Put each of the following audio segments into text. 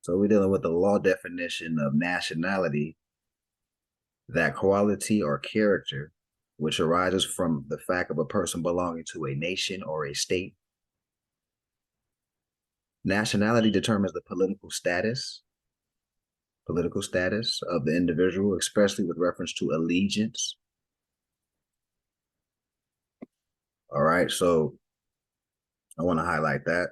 So we're dealing with the law definition of nationality, that quality or character which arises from the fact of a person belonging to a nation or a state. Nationality determines the political status of the individual, especially with reference to allegiance. All right, so I want to highlight that.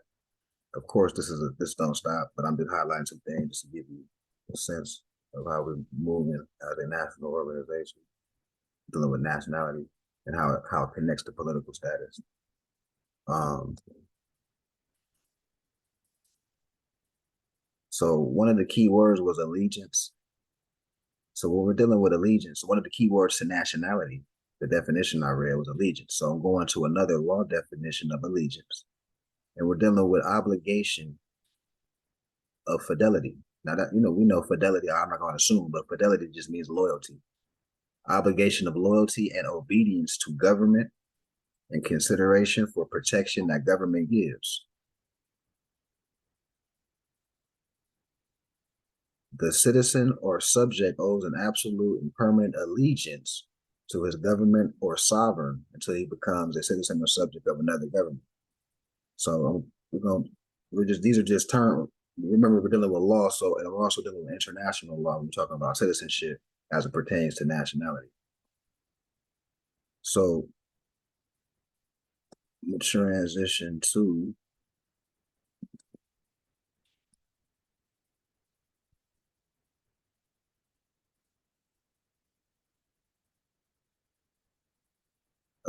Of course, this don't stop, but I'm just highlighting some things just to give you a sense of how we're moving as a national organization, dealing with nationality and how it connects to political status. So one of the key words was allegiance. So when we're dealing with allegiance, one of the key words to nationality, the definition I read was allegiance. So I'm going to another law definition of allegiance. And we're dealing with obligation of fidelity. Now that, we know fidelity, I'm not going to assume, but fidelity just means loyalty. Obligation of loyalty and obedience to government and consideration for protection that government gives. The citizen or subject owes an absolute and permanent allegiance to his government or sovereign until he becomes a citizen or subject of another government. So these are just terms. Remember, we're dealing with law, and we're also dealing with international law when we're talking about citizenship as it pertains to nationality. So, we'll transition to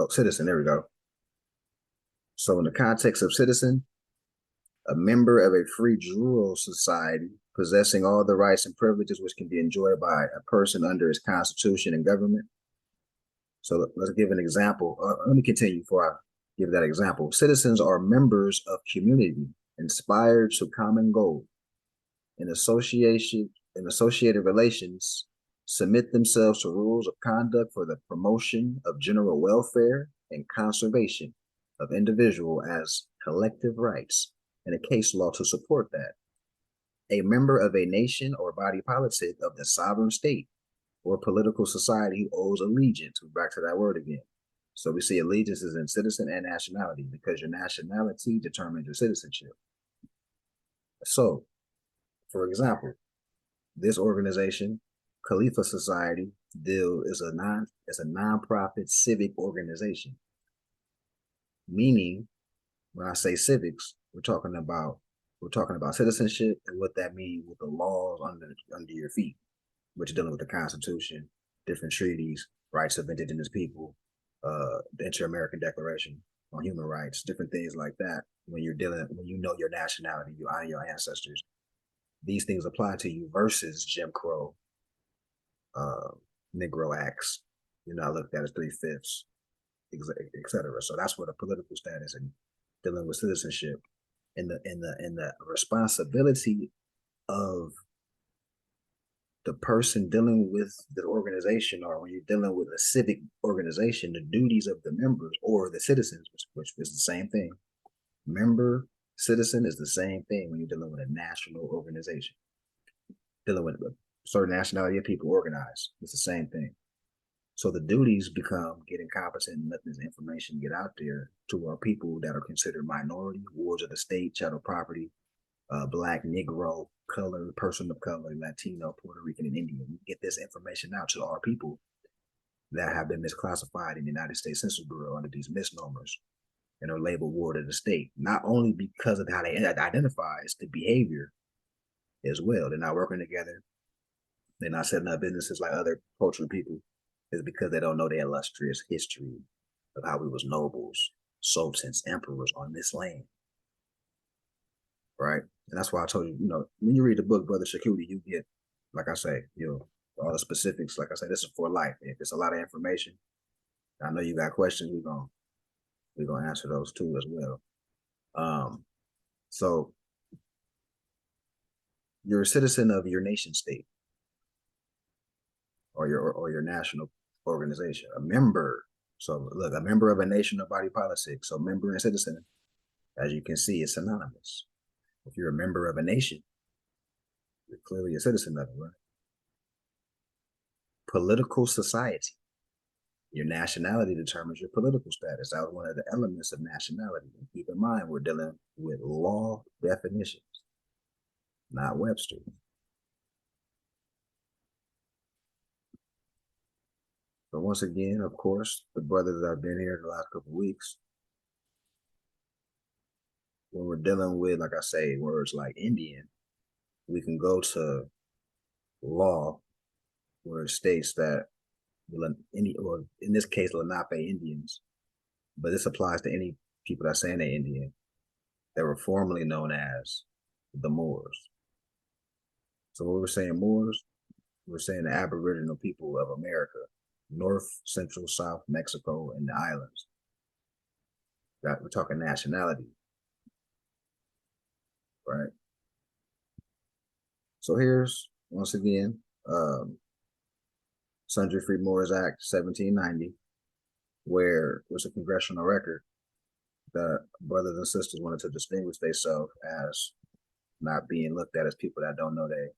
citizen. There we go. So, in the context of citizen, a member of a free jurial society possessing all the rights and privileges which can be enjoyed by a person under its constitution and government. So let's give an example. Let me continue before I give that example. Citizens are members of community inspired to common goal. In associated relations, submit themselves to rules of conduct for the promotion of general welfare and conservation of individual as collective rights, and a case law to support that. A member of a nation or body politic of the sovereign state or political society who owes allegiance. We're back to that word again. So we see allegiance is in citizen and nationality because your nationality determines your citizenship. So, for example, this organization, Khalifa Society, is a non-profit civic organization. Meaning, when I say civics, we're talking about citizenship and what that means with the laws under your feet, which are dealing with the Constitution, different treaties, rights of indigenous people, the Inter-American Declaration on Human Rights, different things like that. When you know your nationality, you honor your ancestors. These things apply to you versus Jim Crow, Negro Acts. You're not looked at as 3/5, etc. So that's what a political status and dealing with citizenship and the responsibility of the person dealing with the organization, or when you're dealing with a civic organization, the duties of the members or the citizens, which is the same thing. Member, citizen is the same thing when you're dealing with a national organization. Dealing with a certain nationality of people organized, it's the same thing. So the duties become getting competent and letting this information get out there to our people that are considered minority, wards of the state, chattel property, Black, Negro, color, person of color, Latino, Puerto Rican, and Indian. We get this information out to our people that have been misclassified in the United States Census Bureau under these misnomers and are labeled ward of the state, not only because of how they identify, it's the behavior as well. They're not working together. They're not setting up businesses like other cultural people. It's because they don't know the illustrious history of how we was nobles, sultans, emperors on this land. Right? And that's why I told you, when you read the book, Brother Shakuti, you get, like I say, all the specifics. Like I said, this is for life. If it's a lot of information, I know you got questions, we're gonna answer those too as well. So you're a citizen of your nation state or your national organization, a member. So look, a member of a nation or body politic. So member and citizen, as you can see, is synonymous. If you're a member of a nation, You're clearly a citizen of it, right? Political society. Your nationality determines your political status. That was one of the elements of nationality. And keep in mind, we're dealing with law definitions, not Webster. But once again, of course, the brothers that have been here the last couple of weeks, when we're dealing with, like I say, words like Indian, we can go to law where it states that any, or in this case, Lenape Indians, but this applies to any people that say they're Indian, that were formerly known as the Moors. So when we're saying Moors, we're saying the Aboriginal people of America, North, Central, South, Mexico, and the islands. That we're talking nationality, right? So here's once again, Sundry Free Moors Act 1790, where was a congressional record that brothers and sisters wanted to distinguish themselves as not being looked at as people that don't know their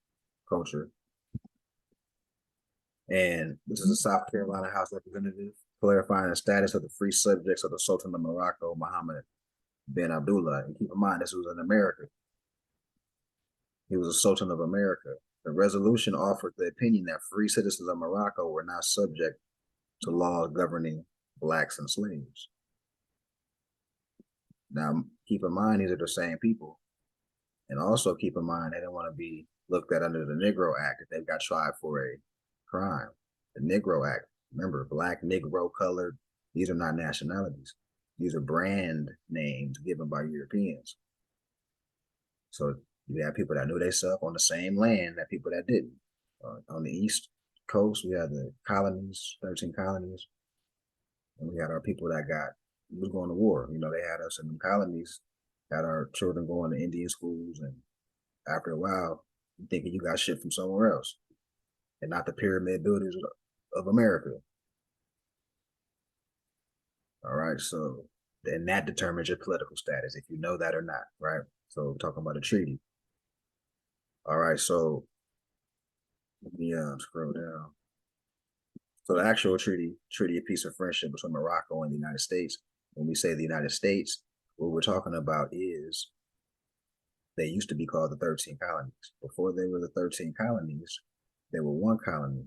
culture. And this is a South Carolina House Representative clarifying the status of the free subjects of the Sultan of Morocco, Mohammed bin Abdullah. And keep in mind, this was in America. He was a Sultan of America. The resolution offered the opinion that free citizens of Morocco were not subject to laws governing blacks and slaves. Now, keep in mind, these are the same people. And also keep in mind, they don't want to be looked at under the Negro Act if they've got tried for a crime. The Negro Act, remember, black, Negro, colored, these are not nationalities. These are brand names given by Europeans. So you have people that knew themselves on the same land that people that didn't. On the East Coast, we had the colonies, 13 colonies, and we had our people that was going to war. You know, they had us in the colonies, had our children going to Indian schools, and after a while, you thinking you got shit from somewhere else, and not the pyramid builders of America. All right, so then that determines your political status, if you know that or not, right? So we're talking about a treaty. All right, so let me scroll down. So the actual treaty of peace and friendship between Morocco and the United States. When we say the United States, what we're talking about is they used to be called the 13 colonies. Before they were the 13 colonies, they were one colony.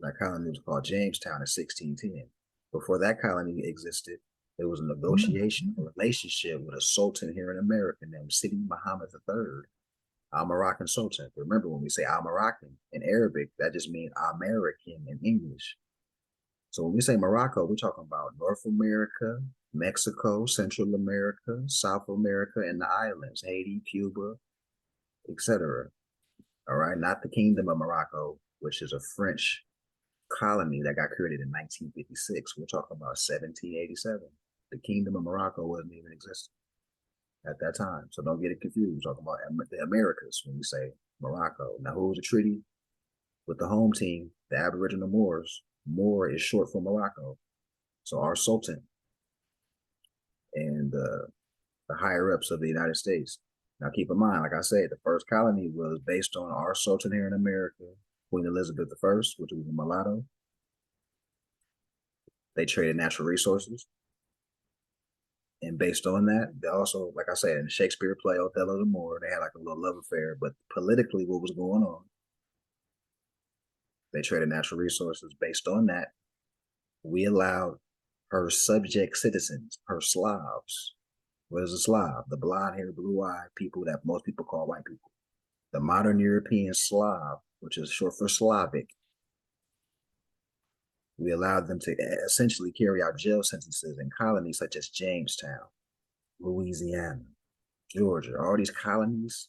That colony was called Jamestown in 1610. Before that colony existed, there was a negotiation, a relationship with a sultan here in America named Sidi Muhammad III, Al-Moroccan Sultan. Remember, when we say Al-Moroccan in Arabic, that just means American in English. So when we say Morocco, we're talking about North America, Mexico, Central America, South America, and the islands, Haiti, Cuba, etc. All right, not the Kingdom of Morocco, which is a French colony that got created in 1956. We're talking about 1787. The Kingdom of Morocco wasn't even existing at that time. So don't get it confused. We're talking about the Americas when we say Morocco. Now, who was the treaty with the home team, the Aboriginal Moors? Moor is short for Morocco. So our Sultan and the higher ups of the United States. Now, keep in mind, like I said, the first colony was based on our Sultan here in America, Queen Elizabeth I, which was a mulatto. They traded natural resources. And based on that, they also, like I said, in the Shakespeare play, Othello the Moor, they had like a little love affair. But politically, what was going on? They traded natural resources. Based on that, we allowed her subject citizens, her Slavs. What is a Slav? The blonde-haired, blue-eyed people that most people call white people. The modern European Slav, which is short for Slavic. We allowed them to essentially carry out jail sentences in colonies such as Jamestown, Louisiana, Georgia, all these colonies,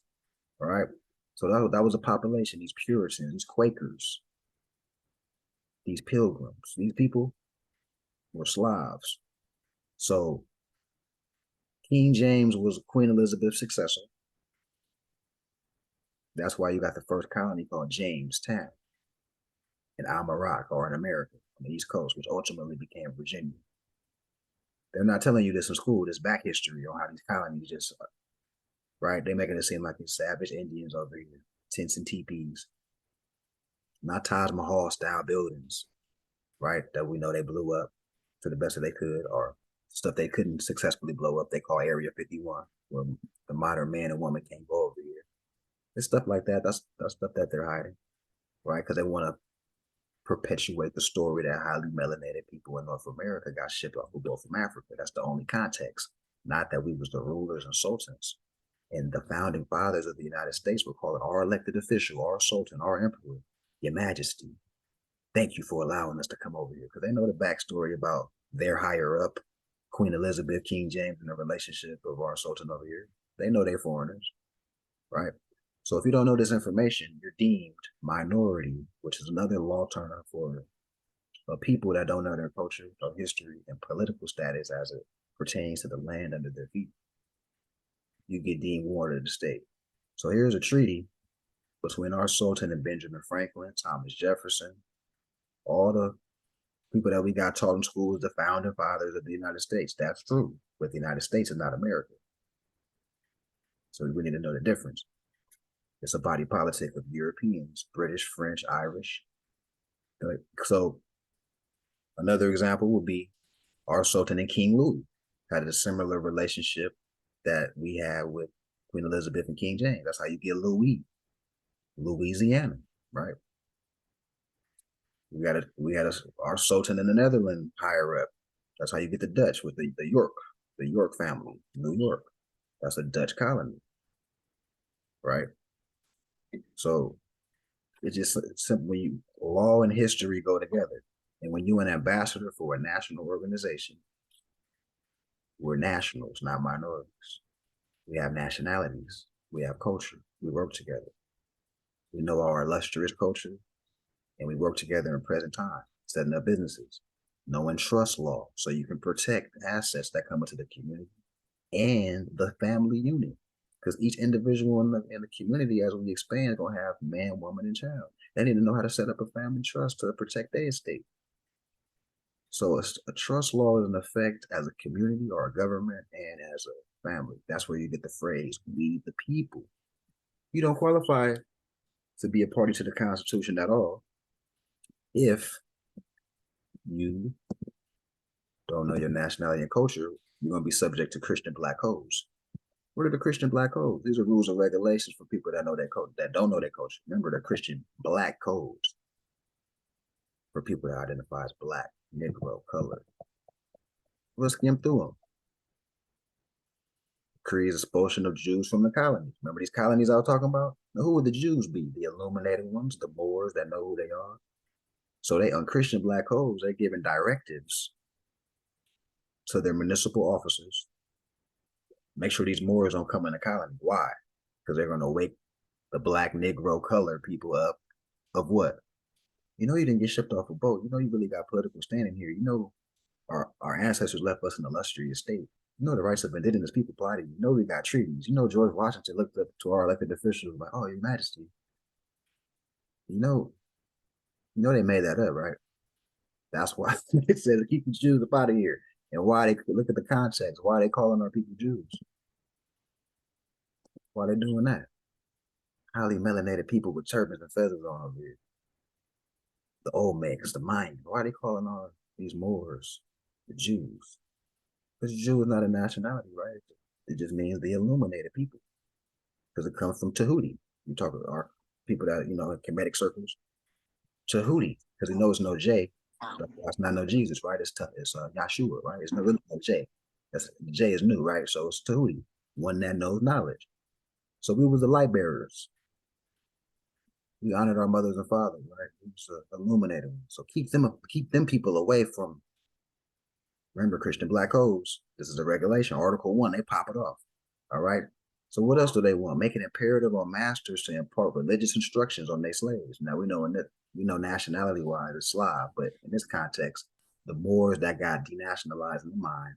all right? So that was a population, these Puritans, these Quakers, these Pilgrims, these people were Slavs. So King James was Queen Elizabeth's successor. That's why you got the first colony called Jamestown in Almarac, or in America, on the East Coast, which ultimately became Virginia. They're not telling you this in school, this back history on how these colonies just, right? They're making it seem like it's savage Indians over here. tents and teepees, not Taj Mahal style buildings, right? That we know they blew up to the best that they could, or stuff they couldn't successfully blow up. They call Area 51, where the modern man and woman can't go over here. It's stuff like that. That's stuff that they're hiding, right? Because they want to perpetuate the story that highly melanated people in North America got shipped off the boat from Africa. That's the only context, not that we was the rulers and sultans. And the founding fathers of the United States were calling our elected official, our sultan, our emperor, your majesty. Thank you for allowing us to come over here. Because they know the backstory about their higher up, Queen Elizabeth, King James, and the relationship of our sultan over here. They know they're foreigners, right? So if you don't know this information, you're deemed minority, which is another law term for people that don't know their culture or history and political status as it pertains to the land under their feet. You get deemed ward of the state. So here's a treaty between our Sultan and Benjamin Franklin, Thomas Jefferson, all the people that we got taught in school as the founding fathers of the United States. That's true, but the United States is not America. So we need to know the difference. It's a body politic of Europeans, British, French, Irish. So another example would be our Sultan and King Louis had a similar relationship that we had with Queen Elizabeth and King James. That's how you get Louis, Louisiana, right? We had our Sultan in the Netherlands higher up. That's how you get the Dutch with the York family, New York. That's a Dutch colony, right? So it's just simply law and history go together. And when you're an ambassador for a national organization, we're nationals, not minorities. We have nationalities. We have culture. We work together. We know our illustrious culture, and we work together in present time, setting up businesses, knowing trust law, so you can protect assets that come into the community and the family unit. Because each individual in the community, as we expand, is going to have man, woman, and child. They need to know how to set up a family trust to protect their estate. So a trust law is in effect as a community or a government and as a family. That's where you get the phrase, we the people. You don't qualify to be a party to the Constitution at all if you don't know your nationality and culture. You're going to be subject to Christian black codes. What are the Christian black codes? These are rules and regulations for people that know their code, that don't know their culture. Remember, the Christian black codes for people that identify as black, Negro, color. Let's skim through them. Creates expulsion of Jews from the colonies. Remember these colonies I was talking about? Now, who would the Jews be? The illuminated ones, the Moors that know who they are. So they, on Christian black codes, they're giving directives to their municipal officers. Make sure these Moors don't come in the colony. Why? Because they're going to wake the black, Negro, color people up of what? You know, you didn't get shipped off a boat. You know, you really got political standing here. You know, our ancestors left us an illustrious state. You know, the rights of indigenous people apply to you. You know, we got treaties. You know, George Washington looked up to our elected officials like, oh, Your Majesty. You know, they made that up, right? That's why they said to keep the Jews up out of here. And why they look at the context, why they calling our people Jews? Why they doing that? Highly melanated people with turbans and feathers on over here. The Olmecs, the Mayans. Why are they calling all these Moors the Jews? Because Jew is not a nationality, right? It just means the illuminated people. Because it comes from Tahuti. You talk about our people that, you know, in Kemetic circles. Tahuti, because he knows no J. That's not no Jesus, right? It's Yahshua, right? It's not really no J. The J is new, right? So it's Tahuti, one that knows knowledge. So we was the light bearers. We honored our mothers and fathers, right? We was illuminated. So keep them people away from. Remember, Christian black codes. This is a regulation. Article 1, they pop it off. All right. So what else do they want? Make it imperative on masters to impart religious instructions on their slaves. Now we know nationality wise it's Slav, but in this context, the Moors that got denationalized in the mind,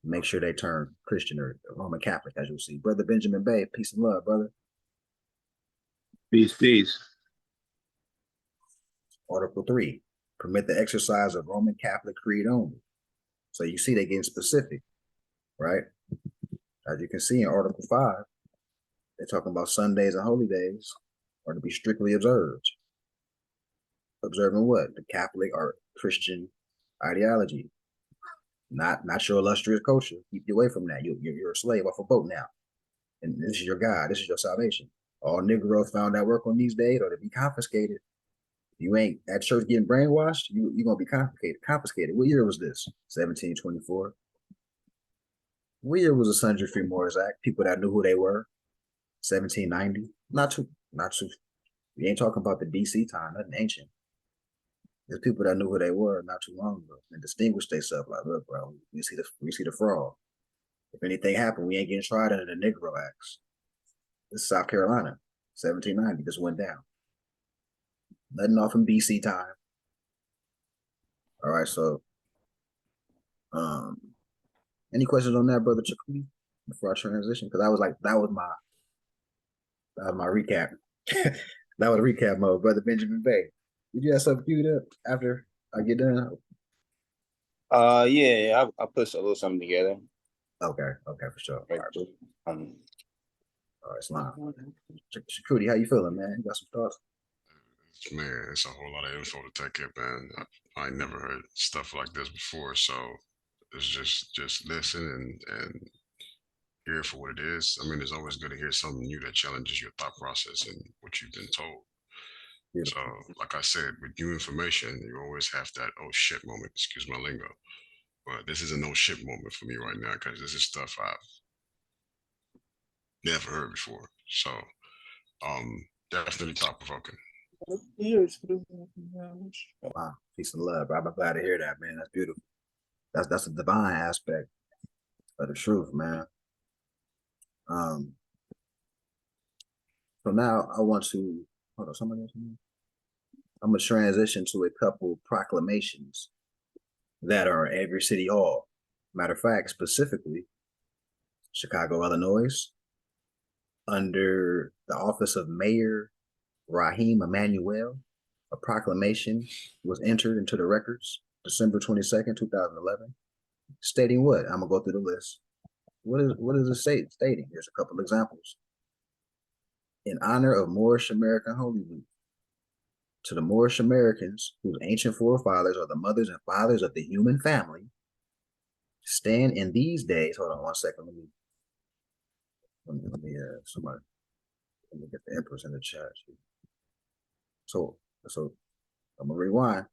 make sure they turn Christian or Roman Catholic, as you'll see. Brother Benjamin Bay, peace and love, brother. Peace, peace. Article 3, permit the exercise of Roman Catholic creed only. So you see they getting specific, right? As you can see in Article 5, they talking about Sundays and holy days are to be strictly observed. Observing what? The Catholic or Christian ideology, not your illustrious culture. Keep you away from that. You're a slave off a boat now, and this is your God. This is your salvation. All Negroes found that work on these days or to be confiscated. If you ain't at church getting brainwashed, you're gonna be confiscated. Confiscated. What year was this? 1724. What year was the Sundry Free Moors Act? People that knew who they were. 1790. Not too. We ain't talking about the DC time. Nothing ancient. There's people that knew who they were not too long ago and distinguished themselves. Like, look, bro, we see the fraud. If anything happened, we ain't getting tried under the Negro Acts. This is South Carolina, 1790. This went down. Nothing off in BC time. All right, so any questions on that, brother Chakudi, before I transition? Because that was my recap. That was a recap mode, brother Benjamin Bay. Did you have something queued up after I get done? Yeah, I put a little something together. Okay, for sure. Right. All right, Slime. Shakudi, how you feeling, man? You got some thoughts? Man, it's a whole lot of info to take in, man. I never heard stuff like this before, so it's just listen and hear it for what it is. I mean, it's always good to hear something new that challenges your thought process and what you've been told. So, like I said, with new information, you always have that oh shit moment. Excuse my lingo, but this is a no shit moment for me right now because this is stuff I've never heard before. So, definitely thought provoking. Wow, peace and love, bro. I'm glad to hear that, man. That's beautiful. That's a divine aspect of the truth, man. So now I want to hold on. Somebody else. I'm gonna transition to a couple proclamations that are in every city hall. Matter of fact, specifically, Chicago, Illinois, under the office of Mayor Raheem Emanuel, a proclamation was entered into the records December 22nd, 2011, stating what? I'm gonna go through the list. What is it stating? Here's a couple examples. In honor of Moorish American Holy Week, to the Moorish Americans whose ancient forefathers are the mothers and fathers of the human family, stand in these days. Hold on 1 second. Let me get the Empress in the chat. So I'm gonna rewind.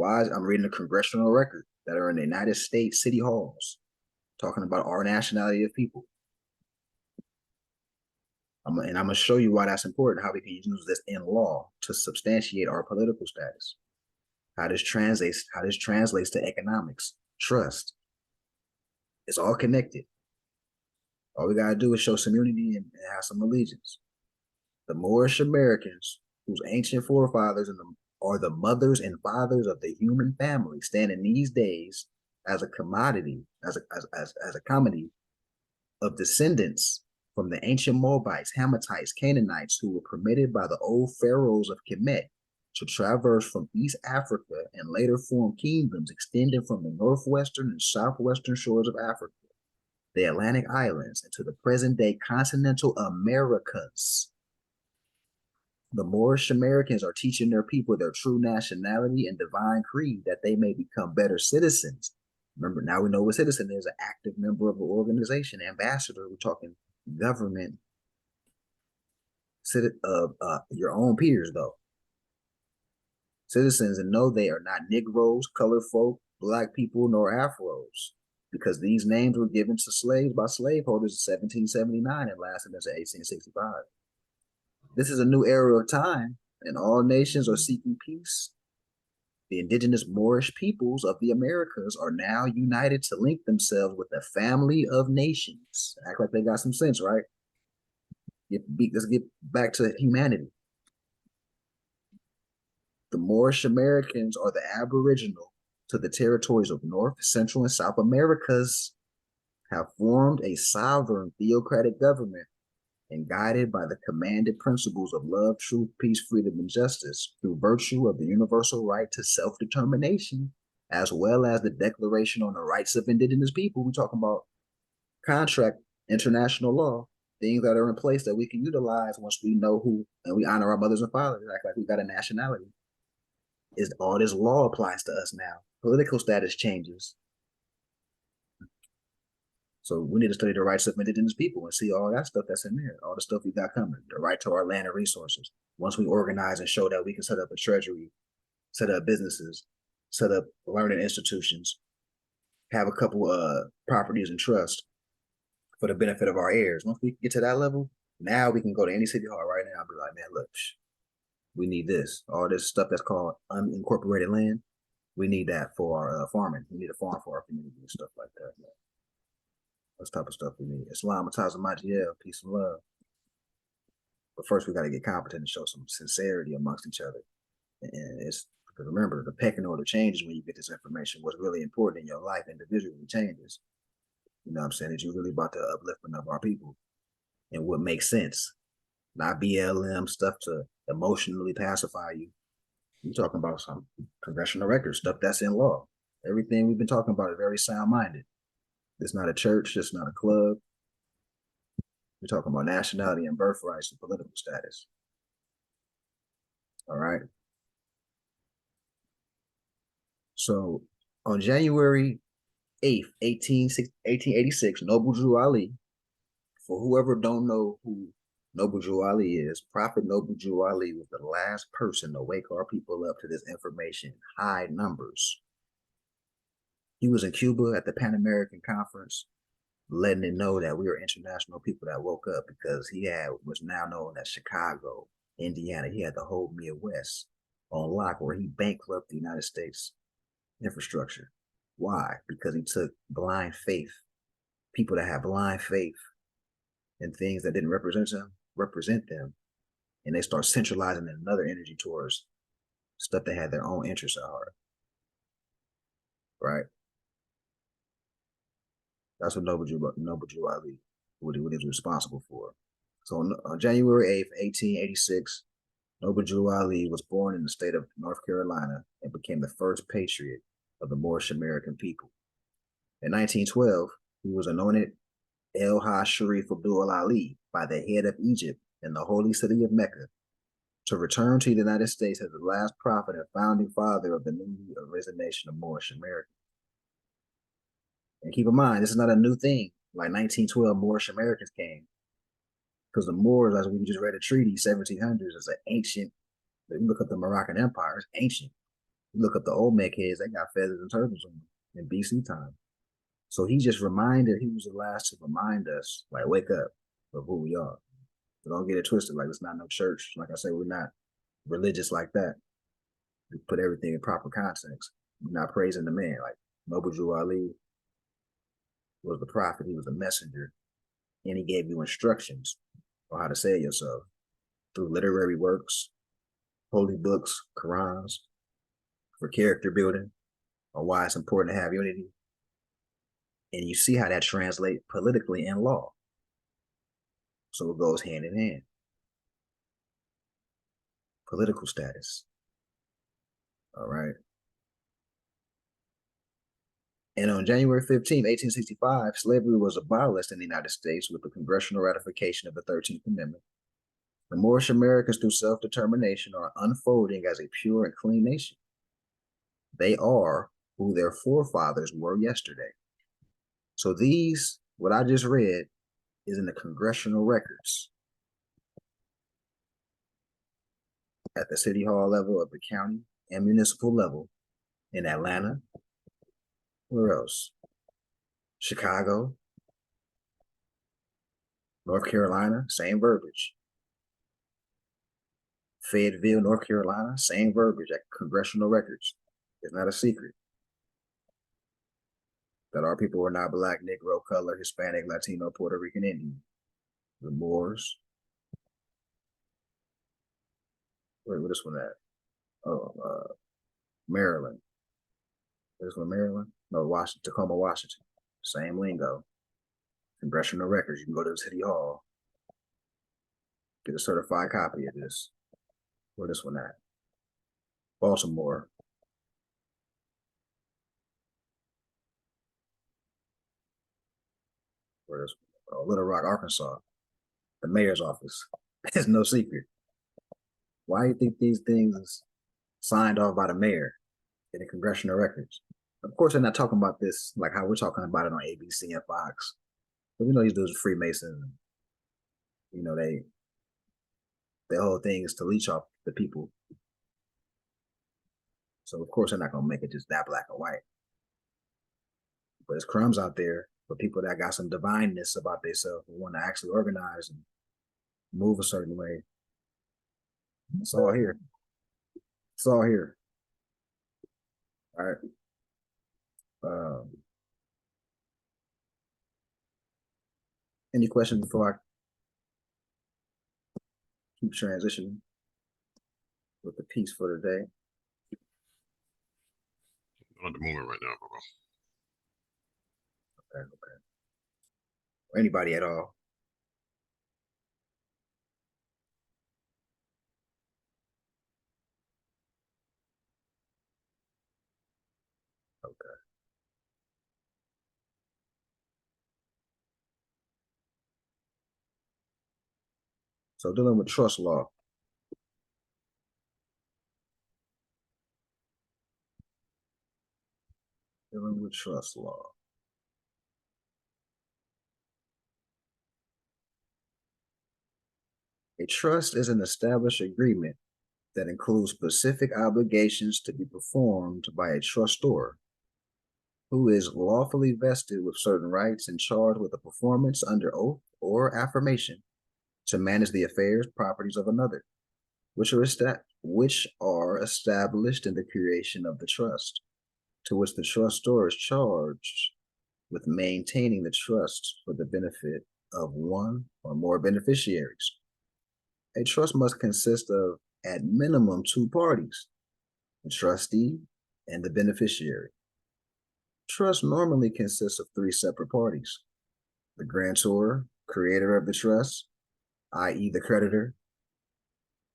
I'm reading the congressional record that are in the United States city halls, talking about our nationality of people. I'm gonna show you why that's important, how we can use this in law to substantiate our political status. How this translates to economics, trust. It's all connected. All we gotta do is show some unity and have some allegiance. The Moorish Americans, whose ancient forefathers are the mothers and fathers of the human family, stand in these days as a commodity, as a comedy of descendants from the ancient Moabites, Hammatites, Canaanites, who were permitted by the old pharaohs of Kemet to traverse from East Africa and later form kingdoms extending from the northwestern and southwestern shores of Africa, the Atlantic Islands, and to the present-day continental Americas. The Moorish Americans are teaching their people their true nationality and divine creed that they may become better citizens. Remember, now we know what citizen is, an active member of an organization, ambassador. We're talking government, your own peers, though. Citizens, and know they are not Negroes, colored folk, black people, nor Afros, because these names were given to slaves by slaveholders in 1779 and lasted until 1865. This is a new era of time, and all nations are seeking peace. The indigenous Moorish peoples of the Americas are now united to link themselves with a family of nations. Act like they got some sense, right? Let's get back to humanity. The Moorish Americans are the aboriginal to the territories of North, Central, and South Americas, have formed a sovereign theocratic government and guided by the commanded principles of love, truth, peace, freedom, and justice through virtue of the universal right to self-determination, as well as the Declaration on the Rights of Indigenous People. We're talking about contract international law things that are in place that we can utilize once we know who and we honor our mothers and fathers, act like we got a nationality. Is all this law applies to us now. Political status changes. So we need to study the rights of indigenous people and see all that stuff that's in there, all the stuff we got coming, the right to our land and resources. Once we organize and show that we can set up a treasury, set up businesses, set up learning institutions, have a couple properties and trust for the benefit of our heirs. Once we get to that level, now we can go to any city hall right now and be like, man, look, we need this. All this stuff that's called unincorporated land, we need that for our farming. We need a farm for our community and stuff like that. Man. That's type of stuff we need. Islam, Tazamajiel, peace and love. But first, we got to get competent and show some sincerity amongst each other. And it's because remember, the pecking order changes when you get this information. What's really important in your life individually changes. You know what I'm saying? That you're really about the upliftment of our people and what makes sense. Not BLM stuff to emotionally pacify you. You're talking about some congressional records, stuff that's in law. Everything we've been talking about is very sound-minded. It's not a church, it's not a club. We're talking about nationality and birthrights and political status. All right. So on January 8th, 1886, Noble Drew Ali, for whoever don't know who Noble Drew Ali is, Prophet Noble Drew Ali was the last person to wake our people up to this information, high numbers. He was in Cuba at the Pan American Conference, letting it know that we were international people that woke up because he had was now known as Chicago, Indiana. He had the whole Midwest on lock where he bankrupted the United States infrastructure. Why? Because he took blind faith, people that have blind faith in things that didn't represent them, and they start centralizing another energy towards stuff that had their own interests at heart. Right? That's what Noble Drew Ali, what he was responsible for. So on January 8th, 1886, Noble Drew Ali was born in the state of North Carolina and became the first patriot of the Moorish American people. In 1912, he was anointed El Hajj Sharif Abdul Ali by the head of Egypt in the holy city of Mecca to return to the United States as the last prophet and founding father of the newly arisen nation of Moorish America. And keep in mind, this is not a new thing. Like 1912, Moorish Americans came. Because the Moors, as we just read a treaty, 1700s, is an ancient, if you look up the Moroccan Empire, it's ancient. You look up the Olmec heads, they got feathers and turbans on them in BC time. So he was the last to remind us, like, wake up of who we are. So don't get it twisted. Like, it's not no church. Like I said, we're not religious like that. We put everything in proper context. We're not praising the man. Like, Noble Drew Ali was the prophet, he was a messenger, and he gave you instructions on how to say it yourself through literary works, holy books, Qurans, for character building, on why it's important to have unity. And you see how that translates politically in law. So it goes hand in hand. Political status. All right. And on January 15, 1865, slavery was abolished in the United States with the congressional ratification of the 13th Amendment. The Moorish Americans, through self-determination, are unfolding as a pure and clean nation. They are who their forefathers were yesterday. So these, what I just read, is in the congressional records at the city hall level of the county and municipal level in Atlanta. Where else? Chicago, North Carolina, same verbiage. Fayetteville, North Carolina, same verbiage at congressional records. It's not a secret that our people were not Black, Negro, color, Hispanic, Latino, Puerto Rican, Indian. The Moors. Wait, what is one at? Oh, Maryland. This one, Maryland? No, Washington, Tacoma, Washington. Same lingo. Congressional records. You can go to the city hall, get a certified copy of this. Where this one at? Baltimore. Where this? Oh, Little Rock, Arkansas. the mayor's office. It's no secret. Why do you think these things signed off by the mayor in the congressional records? Of course, they're not talking about this like how we're talking about it on ABC and Fox. But we know these dudes are Freemasons. You know, their whole thing is to leech off the people. So of course they're not gonna make it just that black and white. But there's crumbs out there for people that got some divineness about themselves who want to actually organize and move a certain way. It's all here. It's all here. All right. Any questions before I keep transitioning with the piece for today? Not at the moment right now, bro. Okay. Or anybody at all. Okay. So dealing with trust law. Dealing with trust law. A trust is an established agreement that includes specific obligations to be performed by a trustor who is lawfully vested with certain rights and charged with the performance under oath or affirmation to manage the affairs, properties of another, which are established in the creation of the trust, to which the trustor is charged with maintaining the trust for the benefit of one or more beneficiaries. A trust must consist of, at minimum, two parties, the trustee and the beneficiary. Trust normally consists of three separate parties: the grantor, creator of the trust, i.e. the creditor;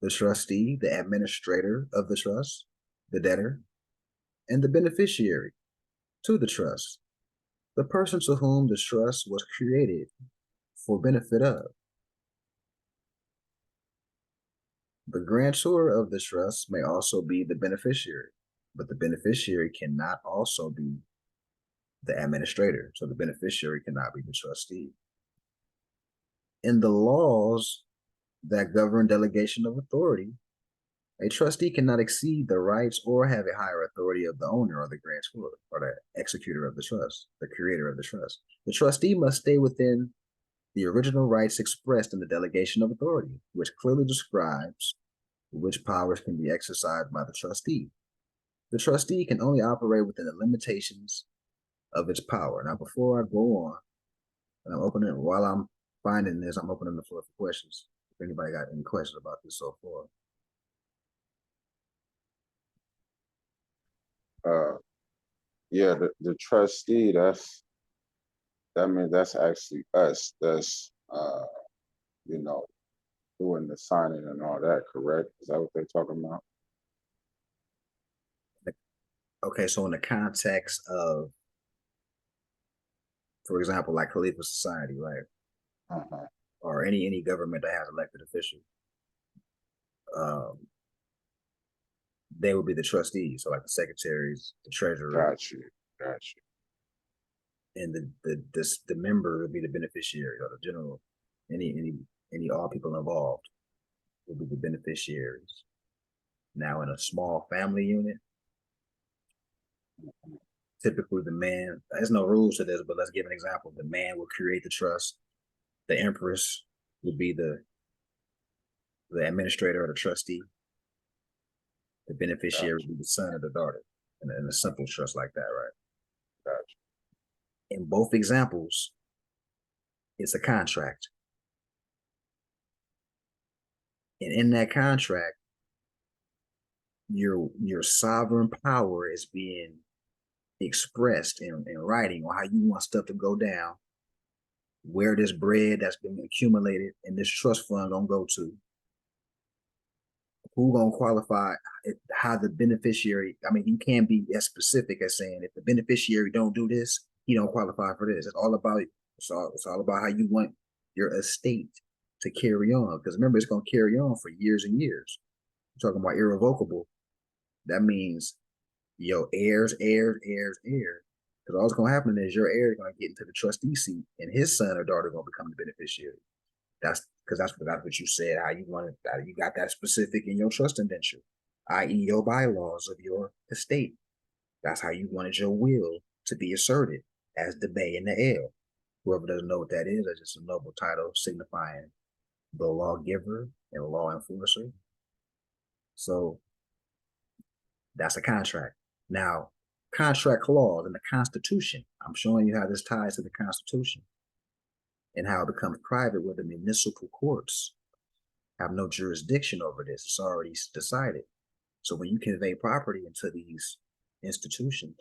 the trustee, the administrator of the trust, the debtor; and the beneficiary to the trust, the person to whom the trust was created for benefit of. The grantor of the trust may also be the beneficiary, but the beneficiary cannot also be the administrator, so the beneficiary cannot be the trustee. In the laws that govern delegation of authority, a trustee cannot exceed the rights or have a higher authority of the owner or the grantor or the executor of the trust, the creator of the trust. The trustee must stay within the original rights expressed in the delegation of authority, which clearly describes which powers can be exercised by the trustee. The trustee can only operate within the limitations of its power. Now, before I go on, and I'm opening it while I'm finding this, I'm opening the floor for questions. If anybody got any questions about this so far. Yeah, the trustee, that means that's actually us. That's you know, doing the signing and all that, correct? Is that what they're talking about? Okay, so in the context of, for example, like Khalifa Society, right? Uh-huh. Or any government that has elected officials, they would be the trustees. So like the secretaries, the treasurer, Got you. and the member would be the beneficiary or the general. Any all people involved would be the beneficiaries. Now in a small family unit, typically the man, there's no rules to this, but let's give an example. The man will create the trust. The empress would be the administrator or the trustee. The beneficiary would be the son or the daughter, in a simple trust like that, right? Gotcha. In both examples, it's a contract. And in that contract, your sovereign power is being expressed in writing on how you want stuff to go down, where this bread that's been accumulated in this trust fund gonna go to, who gonna qualify, how the beneficiary. I mean, you can't be as specific as saying if the beneficiary don't do this, he don't qualify for this. It's all about how you want your estate to carry on. Because remember, it's going to carry on for years and years. We're talking about irrevocable. That means your heirs, heirs, heirs, heirs. Because all that's going to happen is your heir is going to get into the trustee seat, and his son or daughter going to become the beneficiary. That's because that's what you said. How you want it? You got that specific in your trust indenture, i.e., your bylaws of your estate. That's how you wanted your will to be asserted as the Bay and the L. Whoever doesn't know what that is, that's just a noble title signifying the lawgiver and law enforcer. So that's a contract. Now, contract clause in the Constitution. I'm showing you how this ties to the Constitution and how it becomes private where the municipal courts have no jurisdiction over this. It's already decided. So when you convey property into these institutions,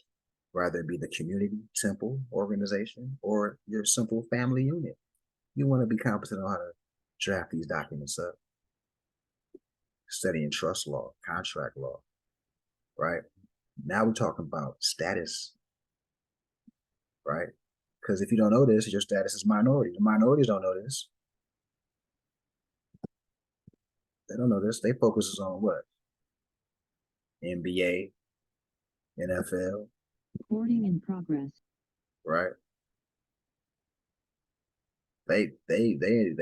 whether it be the community, temple, organization, or your simple family unit, you want to be competent on how to draft these documents up. Studying trust law, contract law, right? Now we're talking about status, right? Because if you don't know this, your status is minority. The minorities don't know this. They don't know this. They focuses on what? NBA, NFL. Recording in progress. Right? They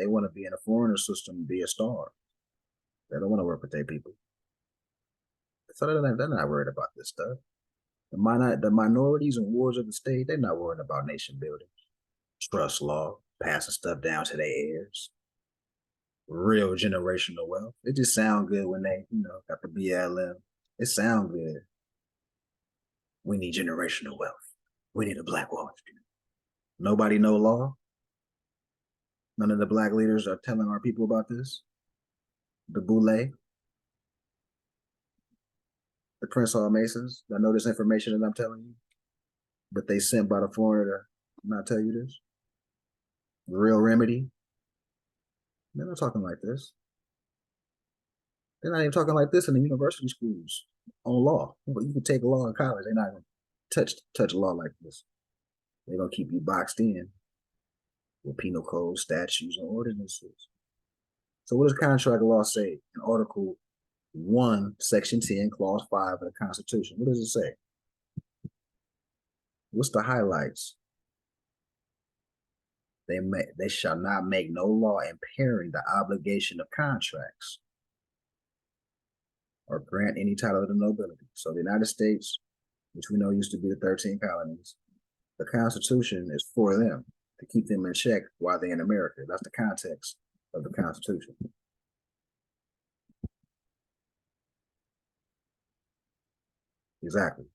want to be in a foreigner system and be a star. They don't want to work with their people. So they're not worried about this stuff. The minorities and wars of the state, they're not worried about nation building. Trust law, passing stuff down to their heirs. Real generational wealth. It just sound good when they, got the BLM. It sound good. We need generational wealth. We need a Black Wall Street. Nobody know law. None of the Black leaders are telling our people about this. The Boule, the Prince Hall Masons, that know this information that I'm telling you, but they sent by the foreigner to not tell you this. The Real Remedy, they're not talking like this. They're not even talking like this in the university schools on law. But you can take law in college. They're not going to touch law like this. They're going to keep you boxed in with penal codes, statutes, and ordinances. So what does contract law say in Article 1, Section 10, Clause 5 of the Constitution? What does it say? What's the highlights? They shall not make no law impairing the obligation of contracts or grant any title of the nobility. So the United States, which we know used to be the 13 colonies, the Constitution is for them to keep them in check while they're in America. That's the context of the Constitution. Exactly.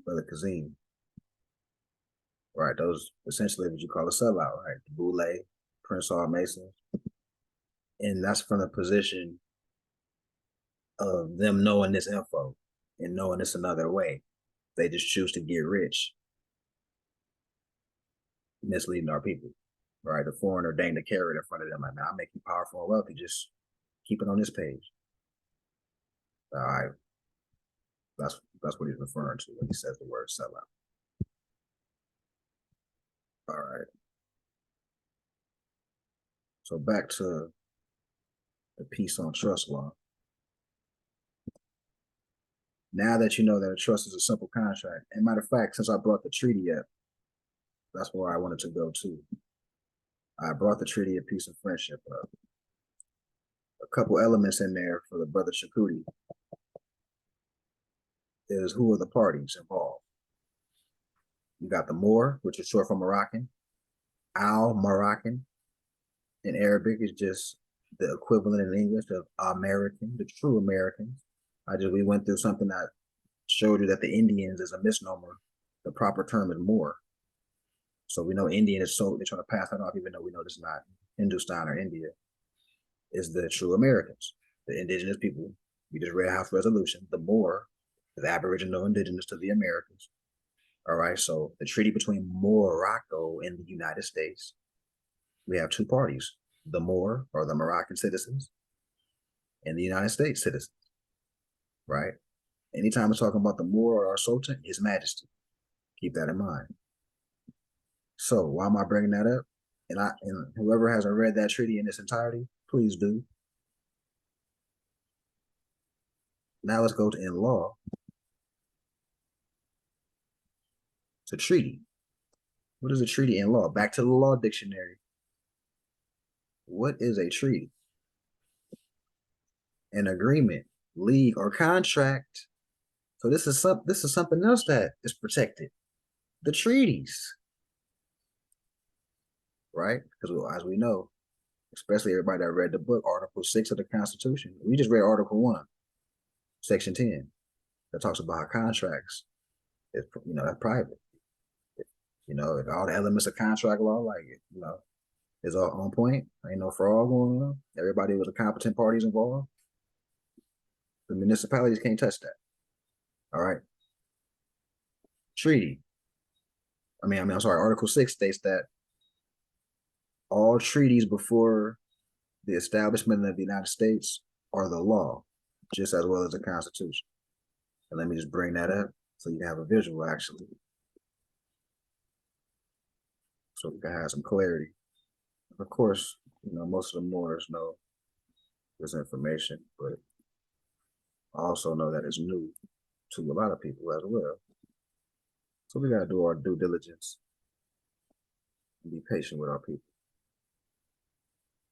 Brother Kazim. Right, those essentially what you call a sellout, right? The Boule, Prince Hall Masons. And that's from the position of them knowing this info and knowing it's another way. They just choose to get rich, misleading our people, right? The foreigner dang the carrot in front of them. Like, man, I'll make you powerful and wealthy. Just keep it on this page. All right. That's what he's referring to when he says the word sellout. All right. So back to the piece on trust law. Now that you know that a trust is a simple contract, and matter of fact, since I brought the treaty up, that's where I wanted to go to. I brought the Treaty of Peace and Friendship up. A couple elements in there for the brother Shakuti is who are the parties involved. You got the Moor, which is short for Moroccan. Al-Moroccan in Arabic is just the equivalent in English of American, the true Americans. We went through something that showed you that the Indians is a misnomer. The proper term is Moor. So we know Indian is so, they're trying to pass that off, even though we know this is not Hindustan or India, is the true Americans, the indigenous people. We just read House Resolution. The Moor is Aboriginal indigenous to the Americans. All right, so the treaty between Morocco and the United States, we have two parties, the Moor or the Moroccan citizens and the United States citizens, right? Anytime we're talking about the Moor or our Sultan, His Majesty. Keep that in mind. So why am I bringing that up? And whoever hasn't read that treaty in its entirety, please do. Now let's go to in law. It's a treaty. What is a treaty in law? Back to the law dictionary. What is a treaty? An agreement, league, or contract. So this is something else that is protected. The treaties. Right? Because as we know, especially everybody that read the book, Article 6 of the Constitution. We just read Article 1, Section 10, that talks about how contracts is, that's private. All the elements of contract law, is all on point. Ain't no fraud going on. Everybody was a competent parties involved. The municipalities can't touch that. All right. Treaty. I'm sorry. Article 6 states that all treaties before the establishment of the United States are the law, just as well as the Constitution. And let me just bring that up so you can have a visual, actually. So we can have some clarity. Of course, most of the Moors know this information, but I also know that it's new to a lot of people as well. So we got to do our due diligence and be patient with our people.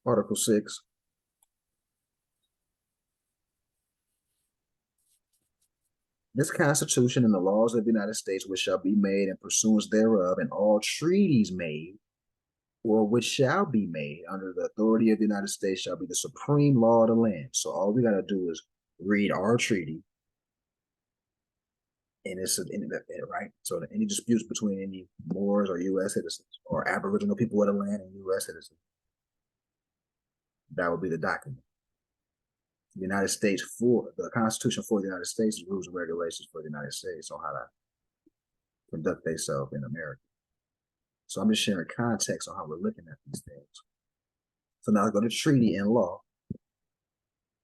Article 6. This Constitution and the laws of the United States, which shall be made in pursuance thereof, and all treaties made, or which shall be made under the authority of the United States, shall be the supreme law of the land. So all we got to do is read our treaty, and it's right. So any disputes between any Moors or U.S. citizens or Aboriginal people of the land and U.S. citizens, that would be the document. The United States for the Constitution for the United States, rules and regulations for the United States on how to conduct themselves in America. So I'm just sharing context on how we're looking at these things. So now I go to treaty and law.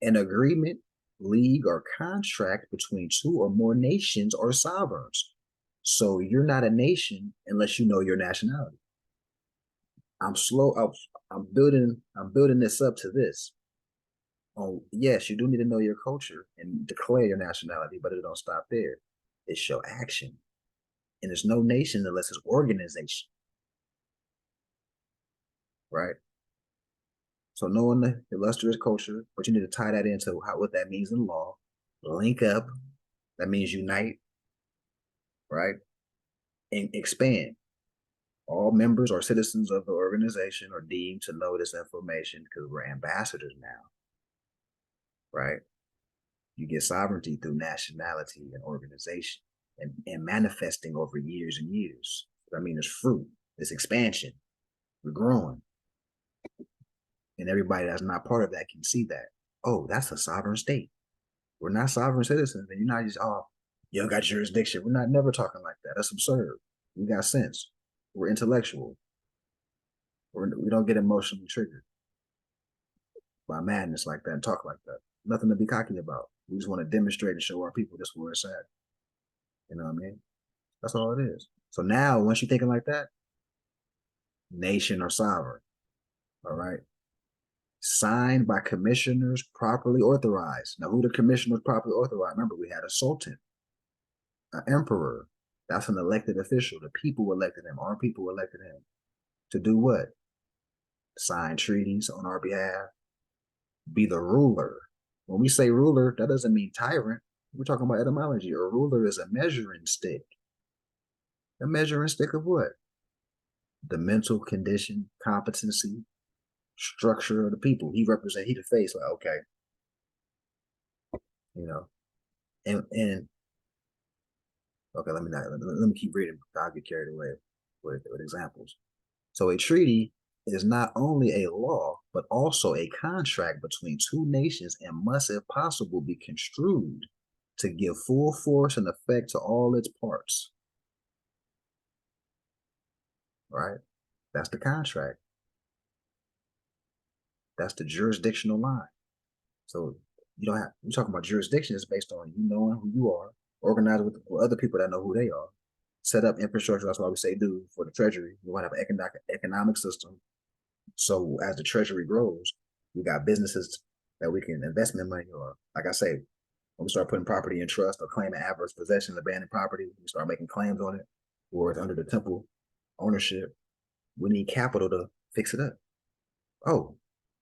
An agreement, league, or contract between two or more nations or sovereigns. So you're not a nation unless you know your nationality. I'm building this up to this. Oh, yes, you do need to know your culture and declare your nationality, but it don't stop there. It show action. And there's no nation unless it's organization. Right? So knowing the illustrious culture, but you need to tie that into what that means in law. Link up, that means unite, right? And expand. All members or citizens of the organization are deemed to know this information because we're ambassadors now, right? You get sovereignty through nationality and organization and manifesting over years and years. I mean, it's fruit, it's expansion. We're growing. And everybody that's not part of that can see that. Oh, that's a sovereign state. We're not sovereign citizens. And you're not just, you don't got jurisdiction. We're not never talking like that. That's absurd. We got sense. We're intellectual. We don't get emotionally triggered by madness like that and talk like that. Nothing to be cocky about. We just want to demonstrate and show our people this is where it's at. You know what I mean? That's all it is. So now, once you're thinking like that, nation or sovereign, all right? Signed by commissioners properly authorized. Now, who the commissioners properly authorized? Remember, we had a sultan, an emperor. That's an elected official. The people elected him. Our people elected him. To do what? Sign treaties on our behalf. Be the ruler. When we say ruler, that doesn't mean tyrant. We're talking about etymology. A ruler is a measuring stick. A measuring stick of what? The mental condition, competency, structure of the people. He the face, like, okay. And okay, let me keep reading. I'll get carried away with examples. So a treaty is not only a law, but also a contract between two nations and must, if possible, be construed to give full force and effect to all its parts. Right? That's the contract. That's the jurisdictional line. So you're talking about jurisdiction is based on you knowing who you are, organized with other people that know who they are, set up infrastructure. That's why we say do for the treasury. You want to have an economic system So as the treasury grows, we got businesses that we can investment money, or like I say, when we start putting property in trust or claiming adverse possession of abandoned property, we start making claims on it, or it's under the temple ownership. We need capital to fix it up. Oh,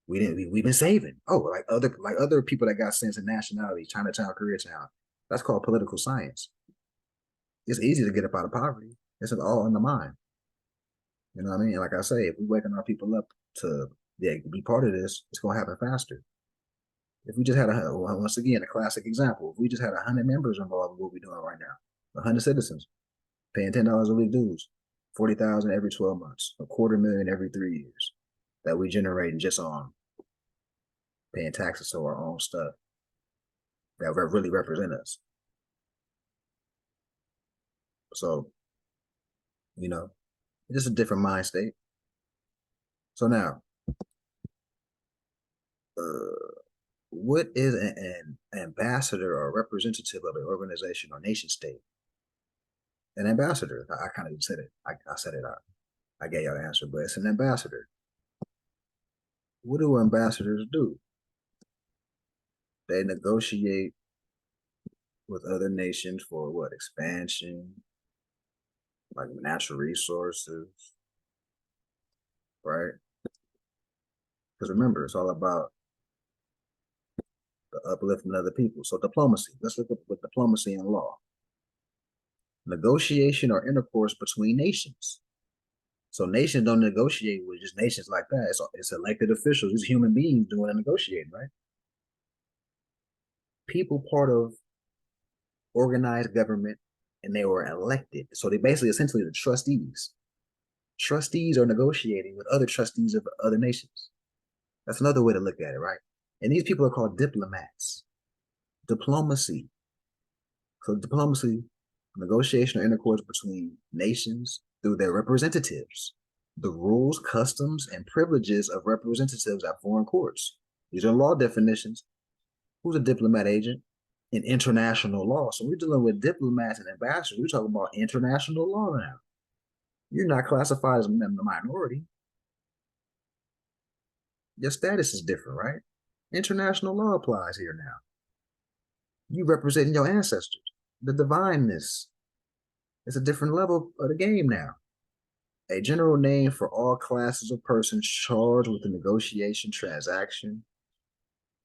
we've been saving. Oh, like other people that got sense and nationality, Chinatown, Koreatown. That's called political science. It's easy to get up out of poverty. It's all in the mind. You know what I mean? Like I say, if we waking our people up to be part of this, it's gonna happen faster. If we just had once again a classic example, if we just had 100 members involved in what we're doing right now, 100 citizens paying $10 a week dues, 40,000 every 12 months, $250,000 every 3 years, that we generating just on paying taxes to our own stuff that really represent us. So, you know, it's just a different mind state. So now, what is an ambassador or representative of an organization or nation state? An ambassador. I kind of said it. I said it out. I gave y'all the answer, but it's an ambassador. What do ambassadors do? They negotiate with other nations for what? Expansion, like natural resources, right? Because remember, it's all about the uplifting of the people. So diplomacy. Let's look at with diplomacy and law. Negotiation or intercourse between nations. So nations don't negotiate with just nations like that. It's elected officials. It's human beings doing the negotiating, right? People part of organized government, and they were elected. So they basically essentially the trustees. Trustees are negotiating with other trustees of other nations. That's another way to look at it, right? And these people are called diplomats. Diplomacy. So diplomacy, negotiation or intercourse between nations through their representatives. The rules, customs, and privileges of representatives at foreign courts. These are law definitions. Who's a diplomat agent? In international law. So we're dealing with diplomats and ambassadors. We're talking about international law now. You're not classified as a minority. Your status is different, right? International law applies here now. You representing your ancestors, the divineness. It's a different level of the game now. A general name for all classes of persons charged with the negotiation, transaction,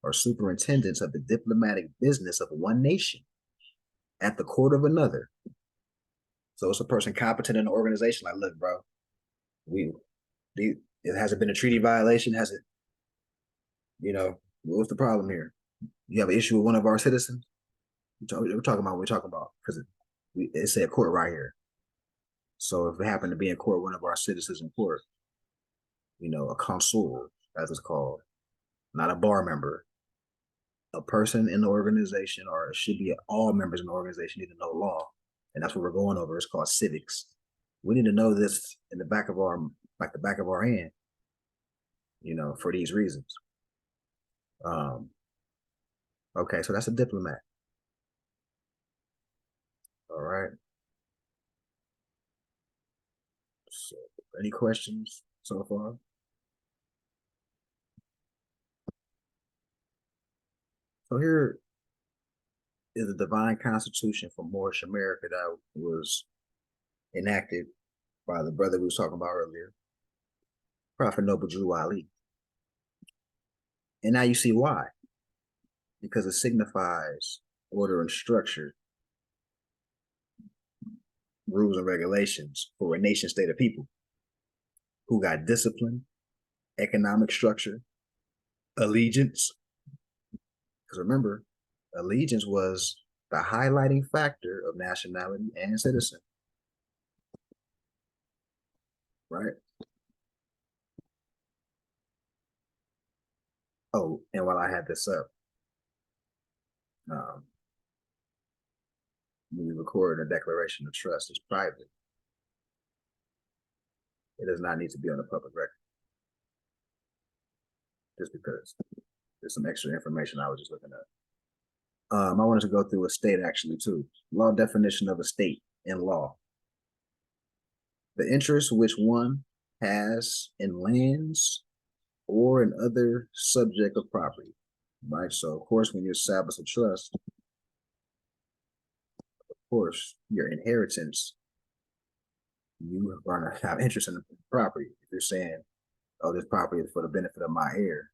or superintendence of the diplomatic business of one nation at the court of another. So it's a person competent in the organization. Like, look, bro, it hasn't been a treaty violation, has it? You know, what's the problem here? You have an issue with one of our citizens? We're talking about because it's a court right here. So if it happened to be in court, one of our citizens in court, you know, a consul, as it's called, not a bar member, a person in the organization, or it should be all members in the organization need to know law. And that's what we're going over. It's called civics. We need to know this in the back of our, like the back of our hand, you know, for these reasons. Okay, so that's a diplomat. All right. So, any questions so far? So here is the divine constitution for Moorish America that was enacted by the brother we was talking about earlier, Prophet Noble Drew Ali. And now you see why. Because it signifies order and structure, rules and regulations for a nation state of people who got discipline, economic structure, allegiance. Because remember, allegiance was the highlighting factor of nationality and citizen. Right? Oh, and while I had this up, when you record a declaration of trust, it's private. It does not need to be on the public record. Just because there's some extra information I was just looking at. I wanted to go through a state actually too. Law definition of a state in law. The interest which one has in lands, or an other subject of property, right? So of course, when you establish a trust, of course, your inheritance, you are going to have interest in the property. If you're saying, oh, this property is for the benefit of my heir,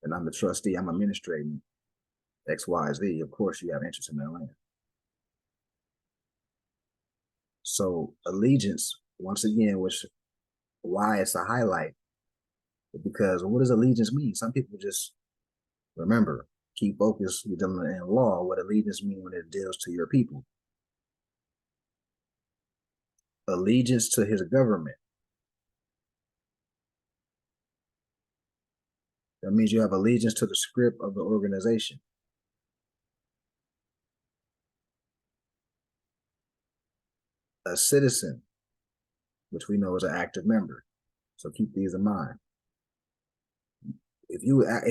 and I'm the trustee, I'm administrating X, Y, Z, of course you have interest in that land. So allegiance, once again, which why it's a highlight, because what does allegiance mean? Some people just remember, keep focused, you're dealing in law, what allegiance means when it deals to your people. Allegiance to his government. That means you have allegiance to the script of the organization. A citizen, which we know is an active member. So keep these in mind. If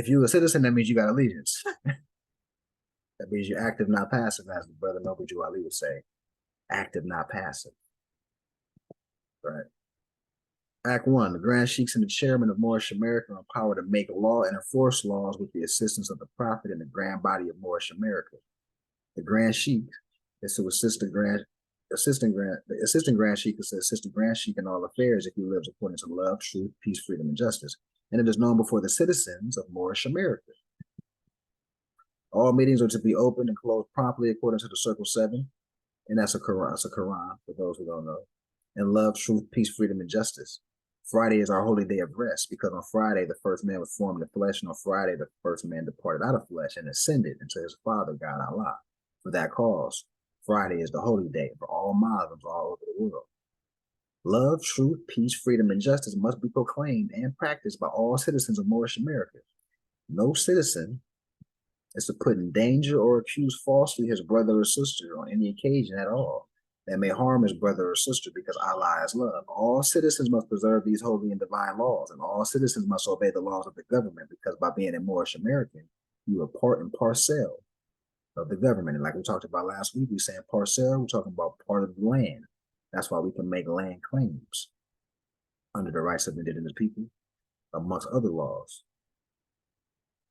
you're a citizen, that means you got allegiance. That means you're active, not passive, as the brother Noble Jew Ali would say. Active, not passive. Right. Act 1. The Grand Sheiks and the chairman of Moorish America are empowered to make law and enforce laws with the assistance of the Prophet and the grand body of Moorish America. The Grand Sheik is to assist the assistant Grand Sheik is to assist the Grand Sheik in all affairs if he lives according to love, truth, peace, freedom, and justice. And it is known before the citizens of Moorish America. All meetings are to be opened and closed promptly according to the Circle 7. And that's a Quran. It's a Quran for those who don't know. And love, truth, peace, freedom, and justice. Friday is our holy day of rest because on Friday, the first man was formed in the flesh. And on Friday, the first man departed out of flesh and ascended into his father, God Allah. For that cause, Friday is the holy day for all Muslims all over the world. Love, truth, peace, freedom, and justice must be proclaimed and practiced by all citizens of Moorish America. No citizen is to put in danger or accuse falsely his brother or sister on any occasion at all that may harm his brother or sister because Allah is love. All citizens must preserve these holy and divine laws, and all citizens must obey the laws of the government because by being a Moorish American, you are part and parcel of the government. And like we talked about last week, we saying parcel, we're talking about part of the land. That's why we can make land claims under the rights of indigenous people, amongst other laws,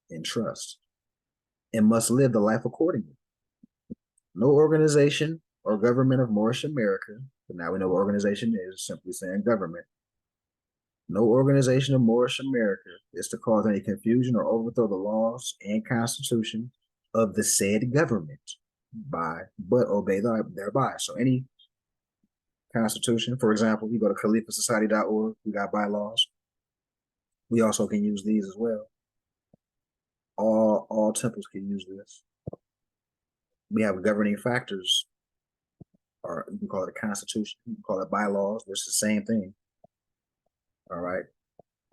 and trust, and must live the life accordingly. No organization or government of Moorish America, but now we know what organization is, simply saying government. No organization of Moorish America is to cause any confusion or overthrow the laws and constitution of the said government but obey thereby. So any constitution, for example, you go to khalifasociety.org, we got bylaws. We also can use these as well. All temples can use this. We have governing factors, or you can call it a constitution, you can call it bylaws, which is the same thing. All right.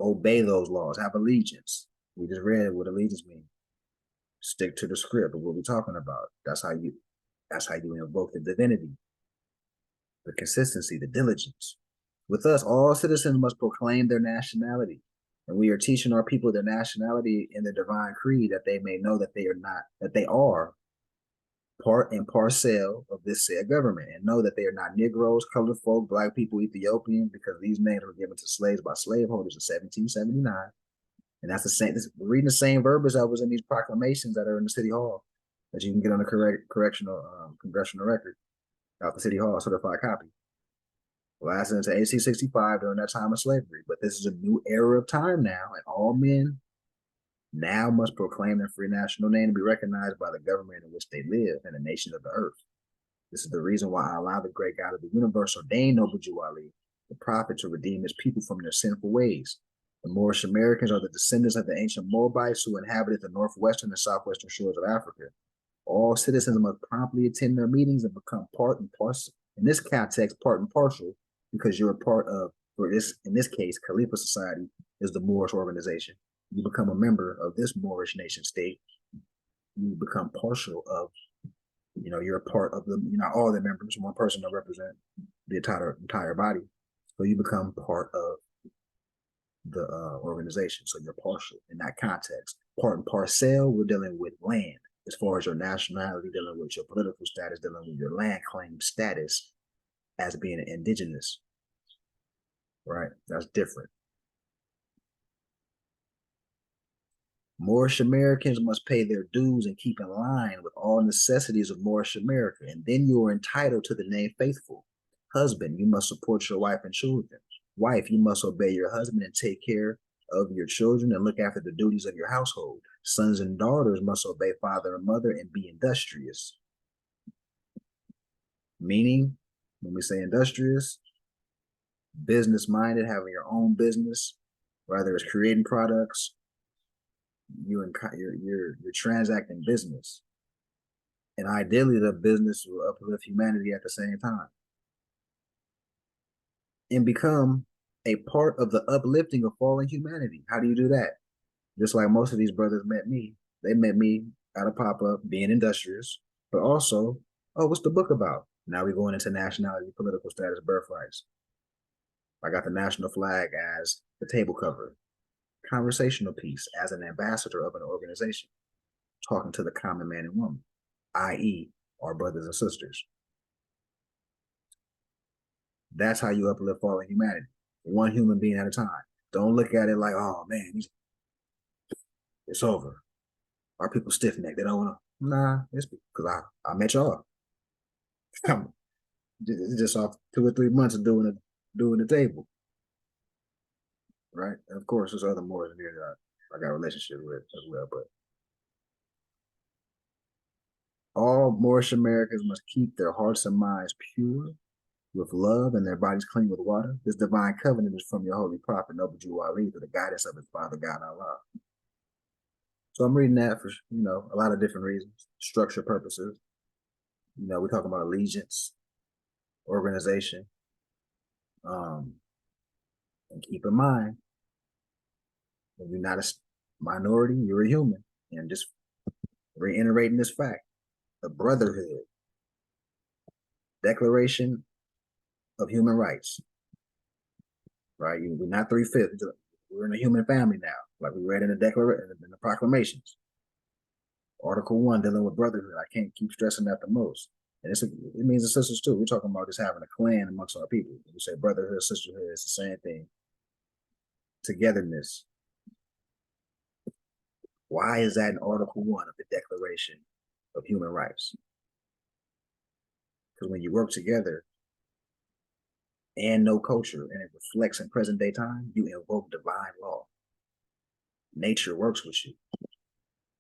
Obey those laws, have allegiance. We just read what allegiance means. Stick to the script of what we're talking about. That's how you invoke the divinity, the consistency, the diligence. With us, all citizens must proclaim their nationality. And we are teaching our people their nationality in the divine creed that they may know that they are part and parcel of this said government, and know that they are not Negroes, colored folk, black people, Ethiopians, because these names were given to slaves by slaveholders in 1779. And that's the same, we're reading the same verbiage that was in these proclamations that are in the city hall that you can get on the congressional record out the city hall, certified copy. Lasted into 1865 during that time of slavery. But this is a new era of time now, and all men now must proclaim their free national name and be recognized by the government in which they live and the nations of the earth. This is the reason why Allah, the great God of the universe, ordained Noble Jew Ali, the prophet, to redeem his people from their sinful ways. The Moorish Americans are the descendants of the ancient Moabites who inhabited the northwestern and southwestern shores of Africa. All citizens must promptly attend their meetings and become part and parcel. In this context, part and partial, because you're a part of, in this case, Khalifa Society is the Moorish organization. You become a member of this Moorish nation state. You become partial of, you're a part of the, all the members, one person to represent the entire body. So you become part of the organization. So you're partial in that context. Part and parcel, we're dealing with land. As far as your nationality, dealing with your political status, dealing with your land claim status as being an indigenous, right? That's different. Moorish Americans must pay their dues and keep in line with all necessities of Moorish America, and then you are entitled to the name faithful. Husband, you must support your wife and children. Wife, you must obey your husband and take care of your children and look after the duties of your household. Sons and daughters must obey father and mother and be industrious. Meaning, when we say industrious, business minded, having your own business, whether it's creating products, you're transacting business, and ideally the business will uplift humanity at the same time and become a part of the uplifting of fallen humanity. How do you do that? Just like most of these brothers met me, they met me at a pop-up being industrious, but also, oh, what's the book about? Now we're going into nationality, political status, birthrights. I got the national flag as the table cover. Conversational piece as an ambassador of an organization, talking to the common man and woman, i.e., our brothers and sisters. That's how you uplift fallen humanity, one human being at a time. Don't look at it like, oh man, it's over. Our people stiff necked. They don't want to. Nah, it's because I met y'all. Just off 2 or 3 months of doing the table, right? And of course, there's other Moors in here that I got a relationship with as well. But all Moorish Americans must keep their hearts and minds pure with love and their bodies clean with water. This divine covenant is from your holy prophet, Noble Jew Ali, for the guidance of his father, God Allah. So I'm reading that for, a lot of different reasons, structure purposes. We're talking about allegiance, organization. And keep in mind, when you're not a minority, you're a human. And just reiterating this fact, the brotherhood, Declaration of Human Rights, right? We're not 3/5. We're in a human family now, like we read in the Declaration, in the proclamations. Article 1, dealing with brotherhood. I can't keep stressing that the most. And it means the sisters too. We're talking about just having a clan amongst our people. We say brotherhood, sisterhood, it's the same thing. Togetherness. Why is that in Article 1 of the Declaration of Human Rights? Because when you work together and know culture and it reflects in present day time, you invoke divine law. Nature works with you,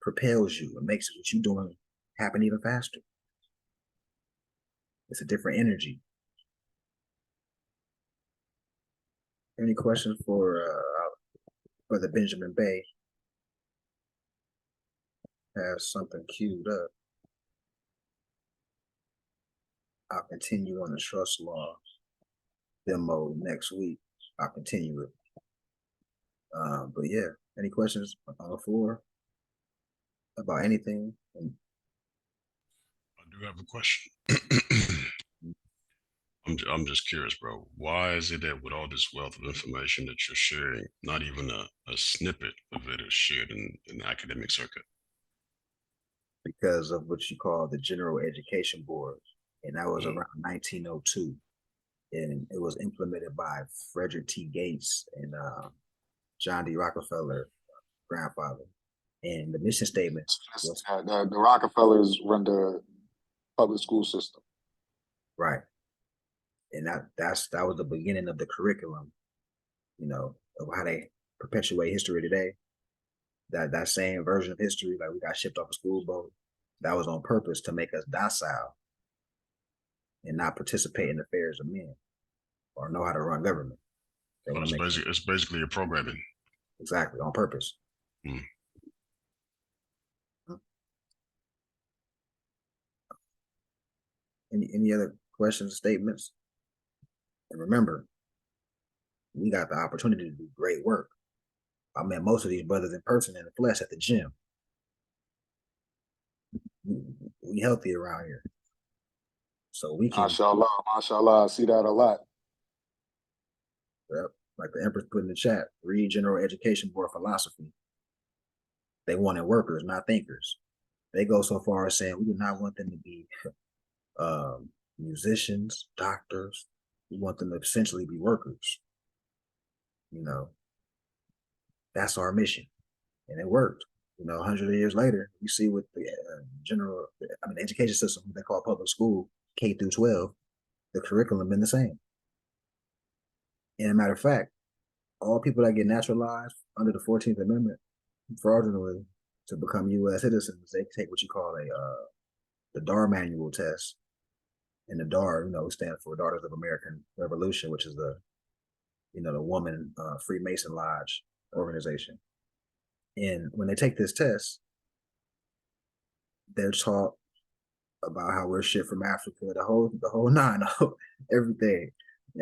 propels you, and makes what you're doing happen even faster. It's a different energy. Any questions for Brother Benjamin Bay? Has something queued up. I'll continue on the trust law demo next week. I'll continue it. But yeah, any questions on the floor about anything? I do have a question. I'm just curious, bro. Why is it that with all this wealth of information that you're sharing, not even a snippet of it is shared in the academic circuit? Because of what you call the General Education Board. And that was around 1902. And it was implemented by Frederick T. Gates and John D. Rockefeller, grandfather. And the mission statement was the Rockefellers run the public school system. right. And that was the beginning of the curriculum, of how they perpetuate history today. That same version of history, like we got shipped off a school boat, that was on purpose to make us docile and not participate in the affairs of men or know how to run government. Well, it's basically a programming. Exactly, on purpose. Hmm. Any other questions, statements? And remember, we got the opportunity to do great work. I met most of these brothers in person in the flesh at the gym. We healthy around here. So we can. Mashallah, I see that a lot. Yep. Like the Empress put in the chat, read General Education Board philosophy. They wanted workers, not thinkers. They go so far as saying we do not want them to be musicians, doctors. We want them to essentially be workers. That's our mission. And it worked. 100 years later, you see what the the education system, they call public school, K through 12, the curriculum been the same. And a matter of fact, all people that get naturalized under the 14th Amendment fraudulently to become U.S. citizens, they take what you call the DAR manual test. And the DAR, stand for Daughters of American Revolution, which is the woman Freemason Lodge organization. And when they take this test, they're taught about how we're shit from Africa, the whole nine, everything,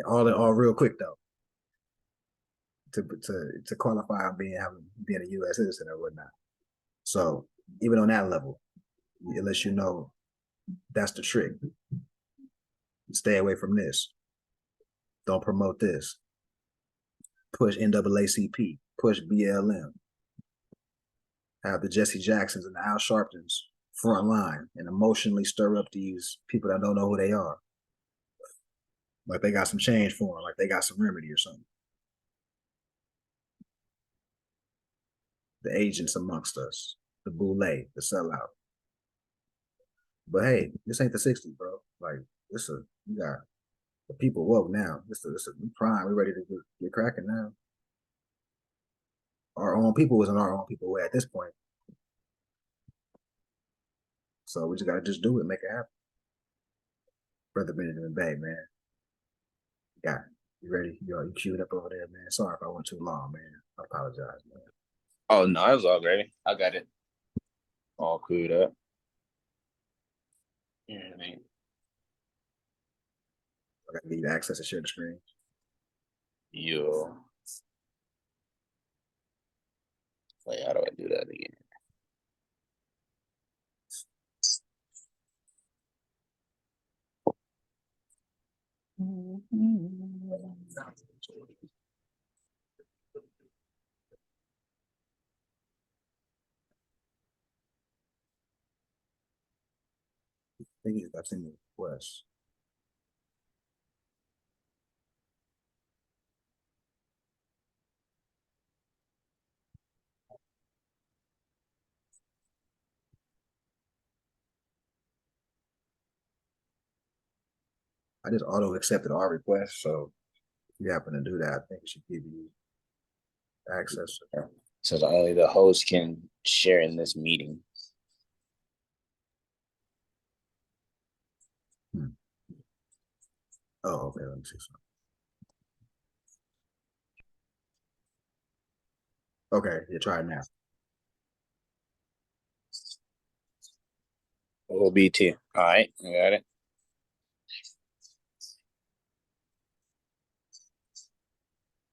all real quick though, to qualify on being a U.S. citizen or whatnot. So even on that level, it lets you know that's the trick. Stay away from this. Don't promote this. Push NAACP. Push BLM. Have the Jesse Jacksons and the Al Sharptons front line and emotionally stir up these people that don't know who they are. Like they got some change for them, like they got some remedy or something. The agents amongst us, the boule, the sellout. But hey, this ain't the 60s, bro. Like you got the people woke now. This is a prime. We're ready to get cracking now. Our own people wasn't our own people way at this point. So we just gotta just do it, make it happen. Brother Benjamin Bay, man. Got you ready? You queued up over there, man. Sorry if I went too long, man. I apologize, man. Oh no, I was all ready. I got it all queued up. Yeah, man. I gotta give you access to share the screen. Yo. Wait, how do I do that again? I think that's in the request. I just auto accepted our request, so if you happen to do that, I think it should give you access. So only the host can share in this meeting. Oh, okay. Let me see something. Okay, you try it now. OBT. All right, I got it.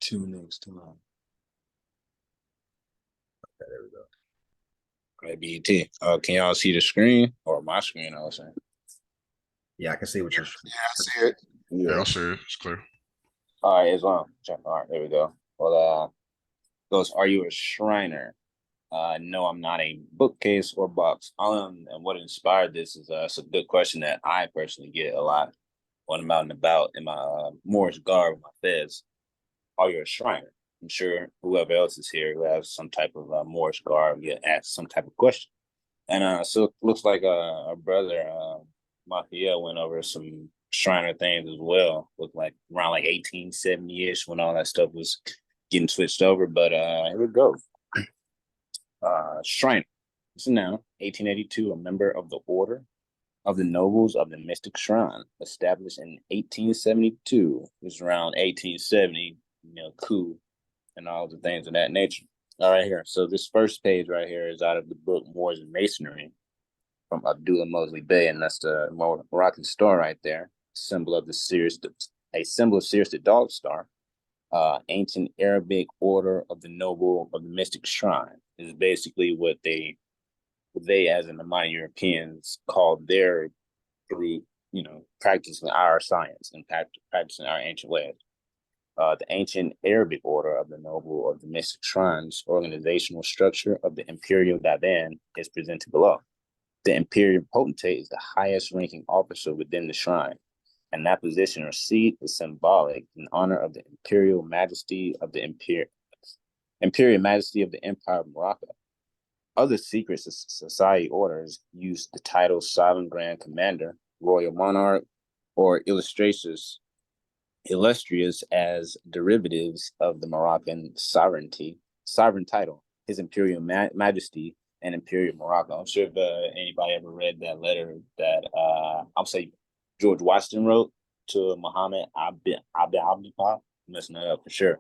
Two next to mine. Okay, there we go. BT. Can y'all see the screen or my screen? I was saying. Yeah, I can see what you're. Yeah, I see it. Yeah, Yeah. I'll say it. It's clear. All right, it's on. All right, there we go. Well, goes. Are you a Shriner? No, I'm not a bookcase or box. And what inspired this is it's a good question that I personally get a lot when I'm out and about in my Morris garb, my fez. Are you a Shriner? I'm sure whoever else is here who has some type of Morris garb get asked some type of question. And so it looks like our brother Mafia went over some Shriner things as well. Looked like around like 1870-ish when all that stuff was getting switched over. But here we go. Shriner. It's now 1882, a member of the Order of the Nobles of the Mystic Shrine, established in 1872. It was around 1870, coup and all the things of that nature. All right, here. So this first page right here is out of the book Moors and Masonry from Abdullah Mosley Bey, and that's the Moroccan star right there, symbol of a symbol of Sirius the Dog Star. Ancient Arabic Order of the Noble of the Mystic Shrine is basically what they as in the modern Europeans called their group, practicing our science and practicing our ancient ways. The ancient Arabic Order of the Noble of the Mystic Shrines organizational structure of the Imperial Divan is presented below. The Imperial Potentate is the highest ranking officer within the shrine, and that position or seat is symbolic in honor of the Imperial Majesty of the Imperial Majesty of the Empire of Morocco. Other secret society orders use the title Sovereign Grand Commander, Royal Monarch, or illustrious as derivatives of the Moroccan sovereign title, His Imperial Majesty and Imperial Morocco. I'm sure if anybody ever read that letter that I'll say George Washington wrote to Muhammad Abdul, messing that up for sure.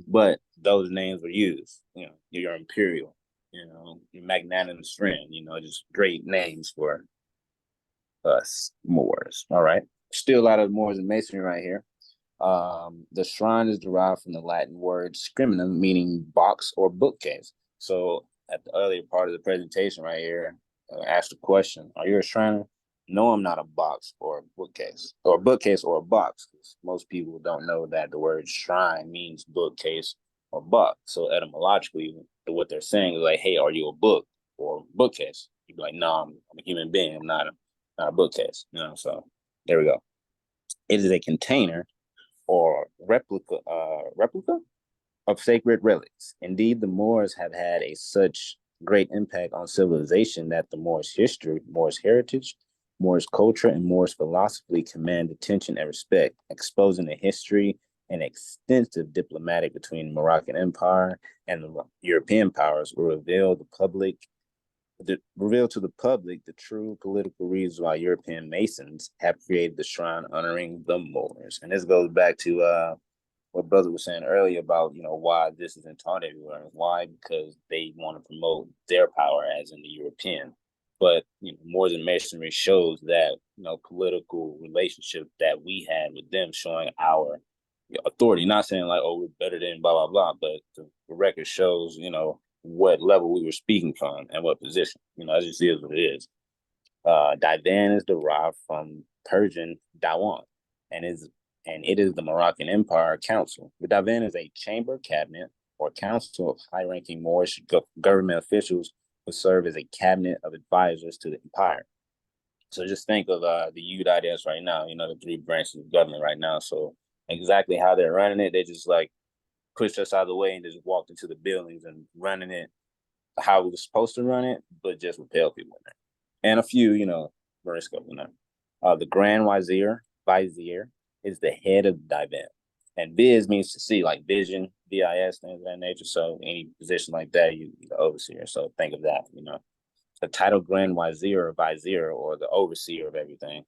But those names were used. You know, your imperial, you know, your magnanimous friend. You know, just great names for us Moors. All right, still a lot of Moors and Masonry right here. The shrine is derived from the Latin word scriminum, meaning box or bookcase. So at the earlier part of the presentation right here, I asked the question, are you a shriner? No, I'm not a box or a bookcase, or a bookcase or a box. Most people don't know that the word shrine means bookcase or box. So etymologically, what they're saying is like, hey, are you a book or bookcase? You'd be like, no, I'm a human being. I'm not a bookcase. You know, so there we go. It is a container or replica of sacred relics. Indeed, the Moors have had such great impact on civilization that the Moorish history, Moorish heritage, Moorish culture, and Moorish philosophy command attention and respect, exposing the history and extensive diplomatic between the Moroccan Empire and the European powers will reveal to the public the true political reasons why European Masons have created the shrine honoring the Moors. And this goes back to what brother was saying earlier about, you know, why this isn't taught everywhere. Why? Because they want to promote their power as in the European. But, you know, Moors and Masonry shows that, you know, political relationship that we had with them, showing our authority, not saying like, oh, we're better than blah, blah, blah, but the record shows, you know, what level we were speaking from and what position. You know, it just is what it is. Divan is derived from Persian Dawan and it is the Moroccan Empire Council. The Divan is a chamber cabinet or council of high-ranking Moorish government officials who serve as a cabinet of advisors to the empire. So just think of the UDIS right now, you know, the three branches of government right now. So exactly how they're running it, they just like pushed us out of the way and just walked into the buildings and running it how we were supposed to run it, but just repel people in there. And a few, you know, Morisco in there. The Grand Vizier is the head of the divan. And viz means to see, like vision, VIS, things of that nature. So any position like that, you the overseer. So think of that, you know. The title Grand Vizier or the overseer of everything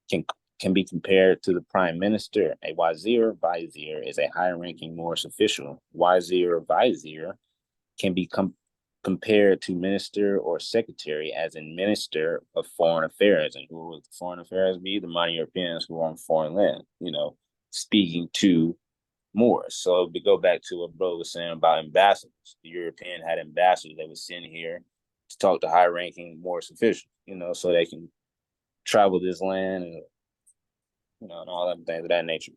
can be compared to the prime minister. A vizier is a high-ranking Moorish official. Vizier can be compared to minister or secretary, as in minister of foreign affairs. And who would foreign affairs be? The minor Europeans who are on foreign land, you know, speaking to Moors. So to go back to what bro was saying about ambassadors, the European had ambassadors that would send here to talk to high-ranking Moorish officials, you know, so they can travel this land and, you know, and all that things of that nature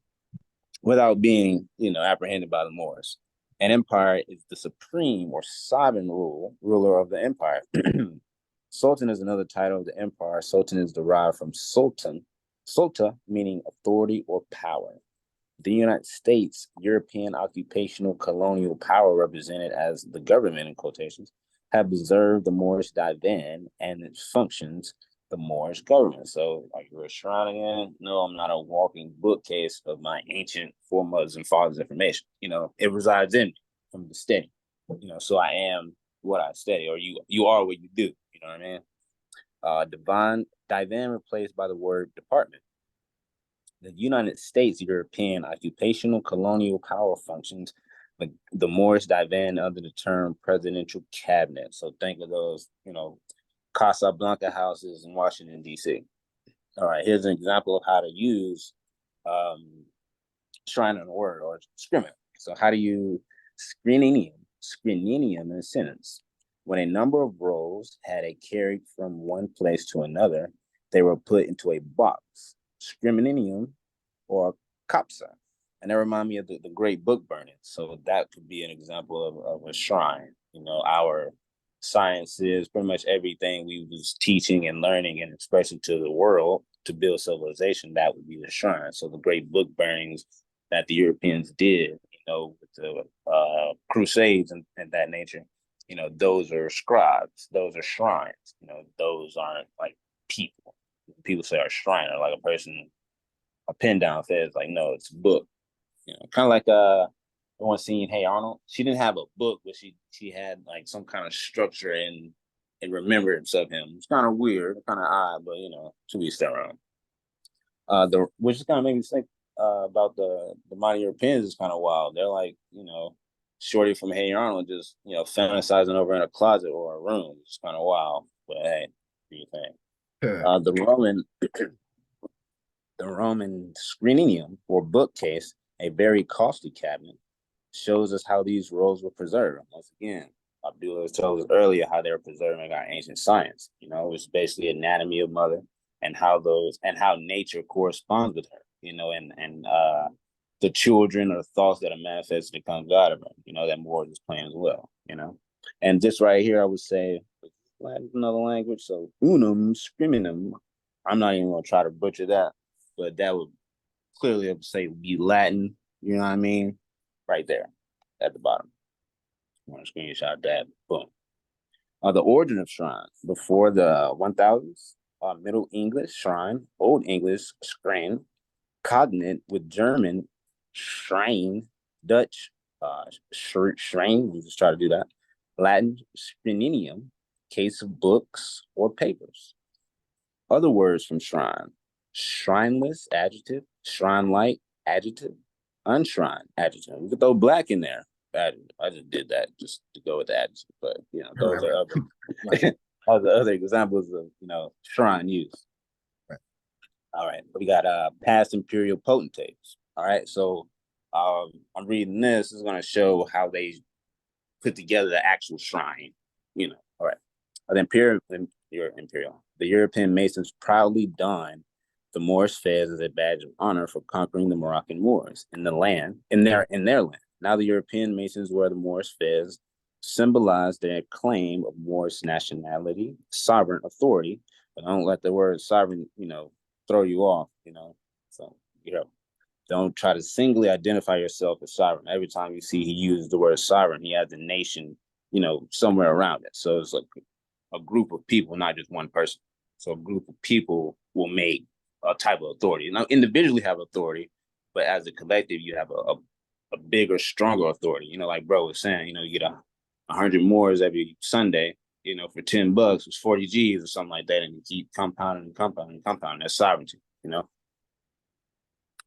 without being, you know, apprehended by the Moors. An empire is the supreme or sovereign ruler of the empire. Sultan is another title of the empire. Sultan is derived from sulta, meaning authority or power. The United States, European occupational colonial power represented as the government in quotations, have observed the Moorish divan and its functions, the Moorish government. So are you a shrine again? No, I'm not a walking bookcase of my ancient foremothers and fathers' information. You know, it resides in me from the study. You know, so I am what I study, or you are what you do. You know what I mean? Divan replaced by the word department. The United States European occupational colonial power functions the Moorish divan under the term presidential cabinet. So think of those, you know, Casablanca houses in Washington, D.C. All right, here's an example of how to use shrine on a word or scrimmage. So how do you scrininium in a sentence? When a number of rolls had a carried from one place to another, they were put into a box, scrimininium or capsa. And that reminds me of the great book burning. So that could be an example of a shrine. You know, our sciences, pretty much everything we was teaching and learning and expressing to the world to build civilization, that would be the shrine. So the great book burnings that the Europeans did, you know, with the crusades and that nature, those are scribes, those are shrines. Those aren't like people. People say a shrine or like a person, a pen down says like, no, it's a book. Kind of like one seen Hey Arnold. She didn't have a book, but she had like some kind of structure and remembrance of him. It's kind of weird, kind of odd, but to be still around. The which is kind of made me think about the Mighty Europeans is kind of wild. They're like, Shorty from Hey Arnold just, fantasizing over in a closet or a room. It's kind of wild. But hey, do you think? The Roman screeninium or bookcase, a very costly cabinet, shows us how these rolls were preserved. Once again, Abdullah told us earlier how they were preserving our ancient science. It was basically anatomy of mother and how nature corresponds with her. And the children or thoughts that are manifested that comes out of her. That more is playing as well. And this right here, I would say, Latin is another language, so unum scriminum. I'm not even gonna try to butcher that, but that would clearly say be Latin. You know what I mean? Right there at the bottom. I want to screenshot that. Boom. The origin of shrine before the 1000s. Middle English shrine, Old English screen, cognate with German shrine, Dutch shrine. We just try to do that. Latin scrininium, case of books or papers. Other words from shrine: shrineless, adjective; shrine-like, adjective; unshrined, adjective. We could throw black in there. I just did that just to go with the adjective, but those are other examples of shrine use. Right. All right, we got past imperial potentates. All right, so I'm reading this. This is going to show how they put together the actual shrine. All right. The European Masons proudly donned the Moorish fez as a badge of honor for conquering the Moroccan Moors in their land. Now the European Masons wear the Moorish fez, symbolize their claim of Moorish nationality, sovereign authority. But don't let the word sovereign, throw you off. So don't try to singly identify yourself as sovereign. Every time you see he uses the word sovereign, he has the nation, somewhere around it. So it's like a group of people, not just one person. So a group of people will make a type of authority. Now, individually have authority, but as a collective, you have a bigger, stronger authority. Like bro was saying, you get 100 Moors every Sunday, for $10, it's 40 G's or something like that, and you keep compounding and compounding and compounding. That's sovereignty.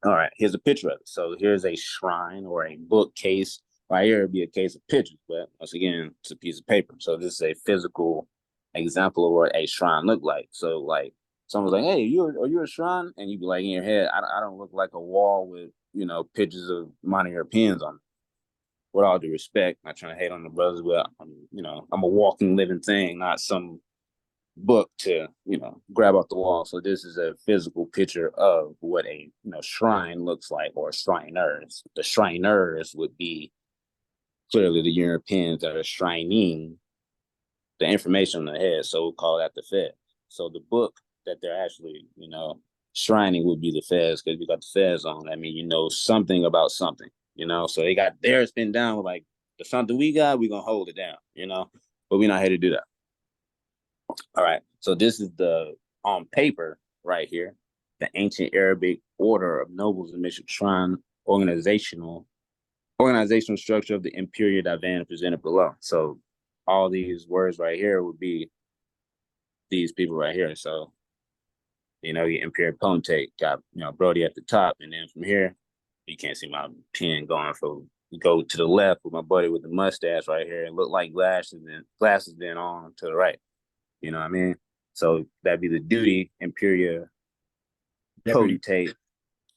All right, here's a picture of it. So here's a shrine or a bookcase. Right here would be a case of pictures, but once again, it's a piece of paper. So this is a physical example of what a shrine look like. So like someone's like, "Hey, are you a shrine?" And you'd be like in your head, "I don't look like a wall with pictures of Mighty Europeans on it." With all due respect, not trying to hate on the brothers, but I'm a walking, living thing, not some book to grab off the wall. So this is a physical picture of what a shrine looks like, or shriners. The shriners would be clearly the Europeans that are shrining the information on the head, so we'll call that the fez. So the book that they're actually shrining would be the fez, because you got the fez on. I mean, something about something. So they got theirs pinned down with like the something we got, we're gonna hold it down. But we're not here to do that. All right, so this is the on paper right here, the ancient Arabic order of nobles and Mishra shrine organizational structure of the Imperial Divan presented below. So all these words right here would be these people right here. So your Imperial Potentate got Brody at the top, and then from here you can't see my pen going from go to the left with my buddy with the mustache right here and look like glasses then on to the right. You know what I mean? So that'd be the duty Imperial Potentate.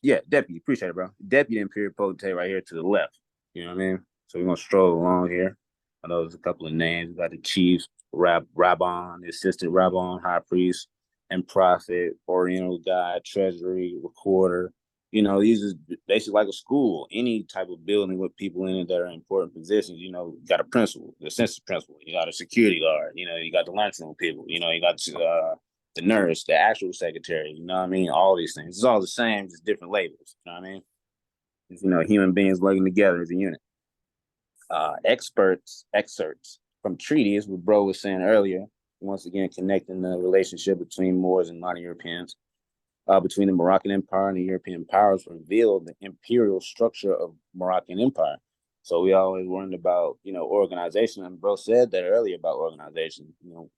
Yeah, deputy. Appreciate it, bro. Deputy Imperial Potentate right here to the left. You know what I mean? So we're gonna stroll along here. I know there's a couple of names. We got the chief, Rabbon, the assistant Rabbon, high priest, and prophet, Oriental guide, treasury, recorder. These is basically like a school. Any type of building with people in it that are in important positions. You got a principal, the census principal. You got a security guard. You got the lunchroom people. You got the nurse, the actual secretary. You know what I mean? All these things. It's all the same, just different labels. You know what I mean? It's, human beings working together as a unit. Excerpts from treaties, what bro was saying earlier, once again connecting the relationship between Moors and modern Europeans, between the Moroccan Empire and the European powers revealed the imperial structure of Moroccan Empire. So we always wondered about, organization. And bro said that earlier about organization.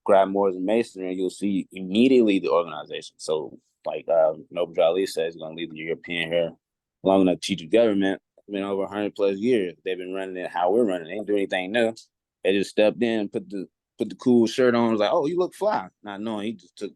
Grab Moors and Masonry, and you'll see immediately the organization. So, like Noble Ali says, he's going to leave the European here long enough to teach the government. It's been over 100 plus years. They've been running it how we're running. They didn't do anything new. They just stepped in, put the cool shirt on. Was like, oh, you look fly. Not knowing he just took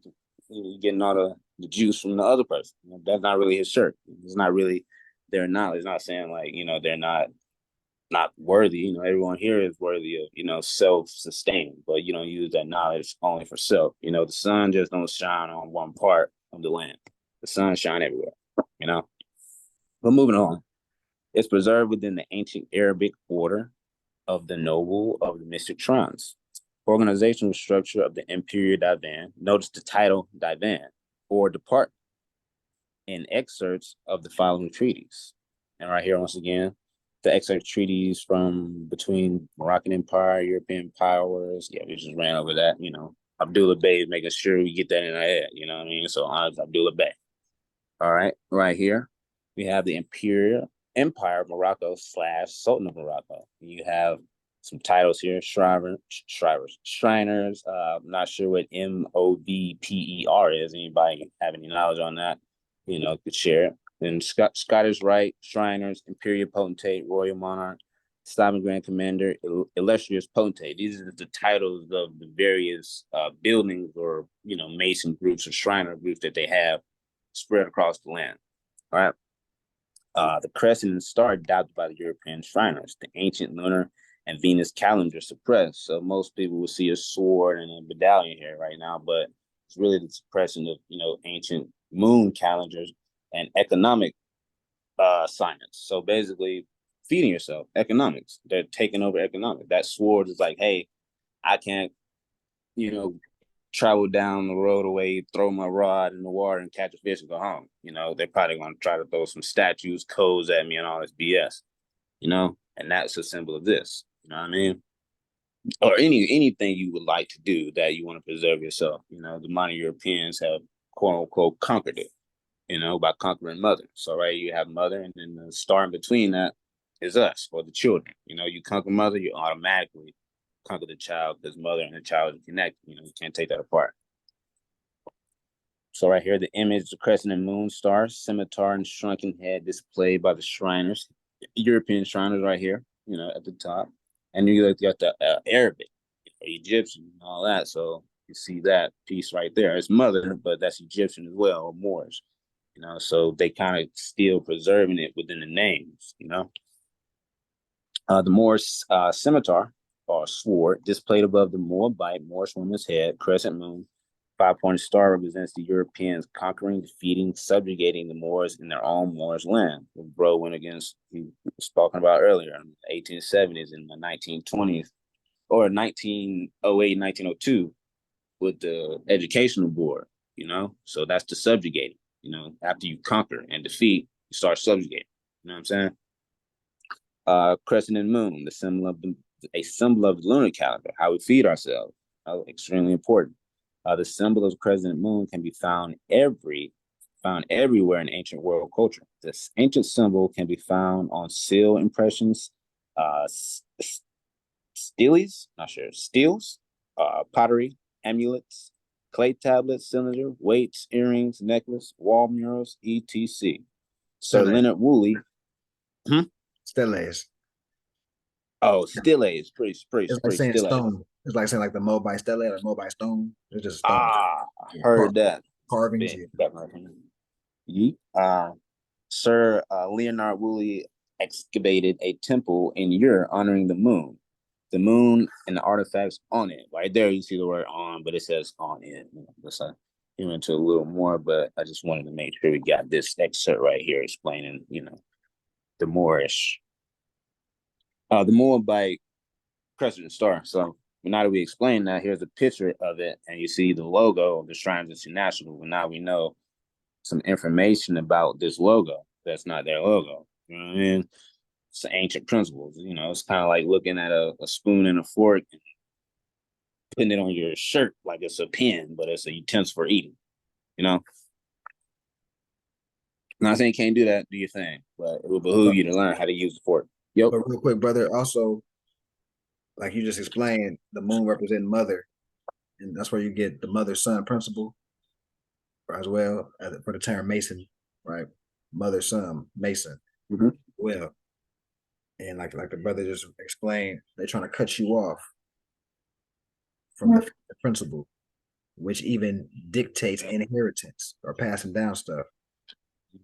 getting all the juice from the other person. That's not really his shirt. It's not really their knowledge. It's not saying like, they're not worthy. Everyone here is worthy of, self-sustaining, but you don't use that knowledge only for self. The sun just don't shine on one part of the land. The sun shine everywhere, But moving on, it's preserved within the ancient Arabic order of the noble of the mystic shrines. Organizational structure of the Imperial Divan. Notice the title Divan or Department in excerpts of the following treaties. And right here, once again, the excerpt treaties from between Moroccan Empire, European powers. Yeah, we just ran over that. Abdullah Bey is making sure we get that in our head. You know what I mean? So honors Abdullah Bey. All right here, we have the Imperial Empire of Morocco / Sultan of Morocco. You have some titles here: Shriners. I'm not sure what MOBPER is. Anybody have any knowledge on that? Could share it. Then Scottish Rite, Shriners, Imperial Potentate, Royal Monarch, Sovereign Grand Commander, Illustrious Potentate. These are the titles of the various buildings or Mason groups or Shriner groups that they have spread across the land. All right. The crescent and star adopted by the European Shriners, the ancient lunar and Venus calendar suppressed. So most people will see a sword and a medallion here right now, but it's really the suppression of ancient moon calendars and economic science. So basically, feeding yourself, economics. They're taking over economics. That sword is like, hey, I can't, travel down the road away, throw my rod in the water and catch a fish and go home. They're probably going to try to throw some statues, codes at me and all this BS, and that's a symbol of this. You know what I mean? Or anything you would like to do that you want to preserve yourself. The modern Europeans have quote unquote conquered it, by conquering mother. So right, you have mother, and then the star in between that is us or the children. You conquer mother, you automatically conquer the child because mother and the child are connected. You can't take that apart. So right here, the image, the crescent and moon star, scimitar and shrunken head displayed by the Shriners, European Shriners right here, at the top. And you got the Arabic, Egyptian, and all that. So you see that piece right there. It's mother, but that's Egyptian as well, or Moors. So they kind of still preserving it within the names. The Moor's scimitar or sword displayed above the Moabite Moorish woman's head, crescent moon, 5-pointed star represents the Europeans conquering, defeating, subjugating the Moors in their own Moorish land. The bro went against, he was spoken about earlier, in the 1870s and the 1920s, or 1908, 1902, with the educational board, So that's the subjugating, after you conquer and defeat, you start subjugating. You know what I'm saying? Crescent and moon, a symbol of the lunar calendar, how we feed ourselves, extremely important. The symbol of crescent moon can be found everywhere in ancient world culture. This ancient symbol can be found on seal impressions, steles, pottery, amulets, clay tablets, cylinder, weights, earrings, necklace, wall murals, etc. Sir Leonard Woolley. Steles. Oh, steles, pretty It's like saying steles. stone. It's like saying like the Moabite stele or Moabite stone. It's just stone. Heard that. Carvings. Sir Leonard Woolley excavated a temple in Ur honoring the moon. The moon and the artifacts on it. Right there, you see the word on, but it says on it. Let's get into a little more, but I just wanted to make sure we got this excerpt right here explaining, the Moorish. The Moabite crescent star. So now that we explain that, here's a picture of it, and you see the logo of the Shrines International. But now we know some information about this logo. That's not their logo. You know what I mean? It's ancient principles. It's kind of like looking at a spoon and a fork. putting it on your shirt like it's a pen, but it's a utensil for eating, you know? Not saying you can't do that, do your thing, but it will behoove you to learn how to use the fork. Yep. But real quick, brother, also, like you just explained, the moon representing mother, and that's where you get the mother-son principle as well for the term Mason, right? Mother-son, Mason. Mhm. Well, and like the brother just explained, they're trying to cut you off from the principle, which even dictates inheritance or passing down stuff,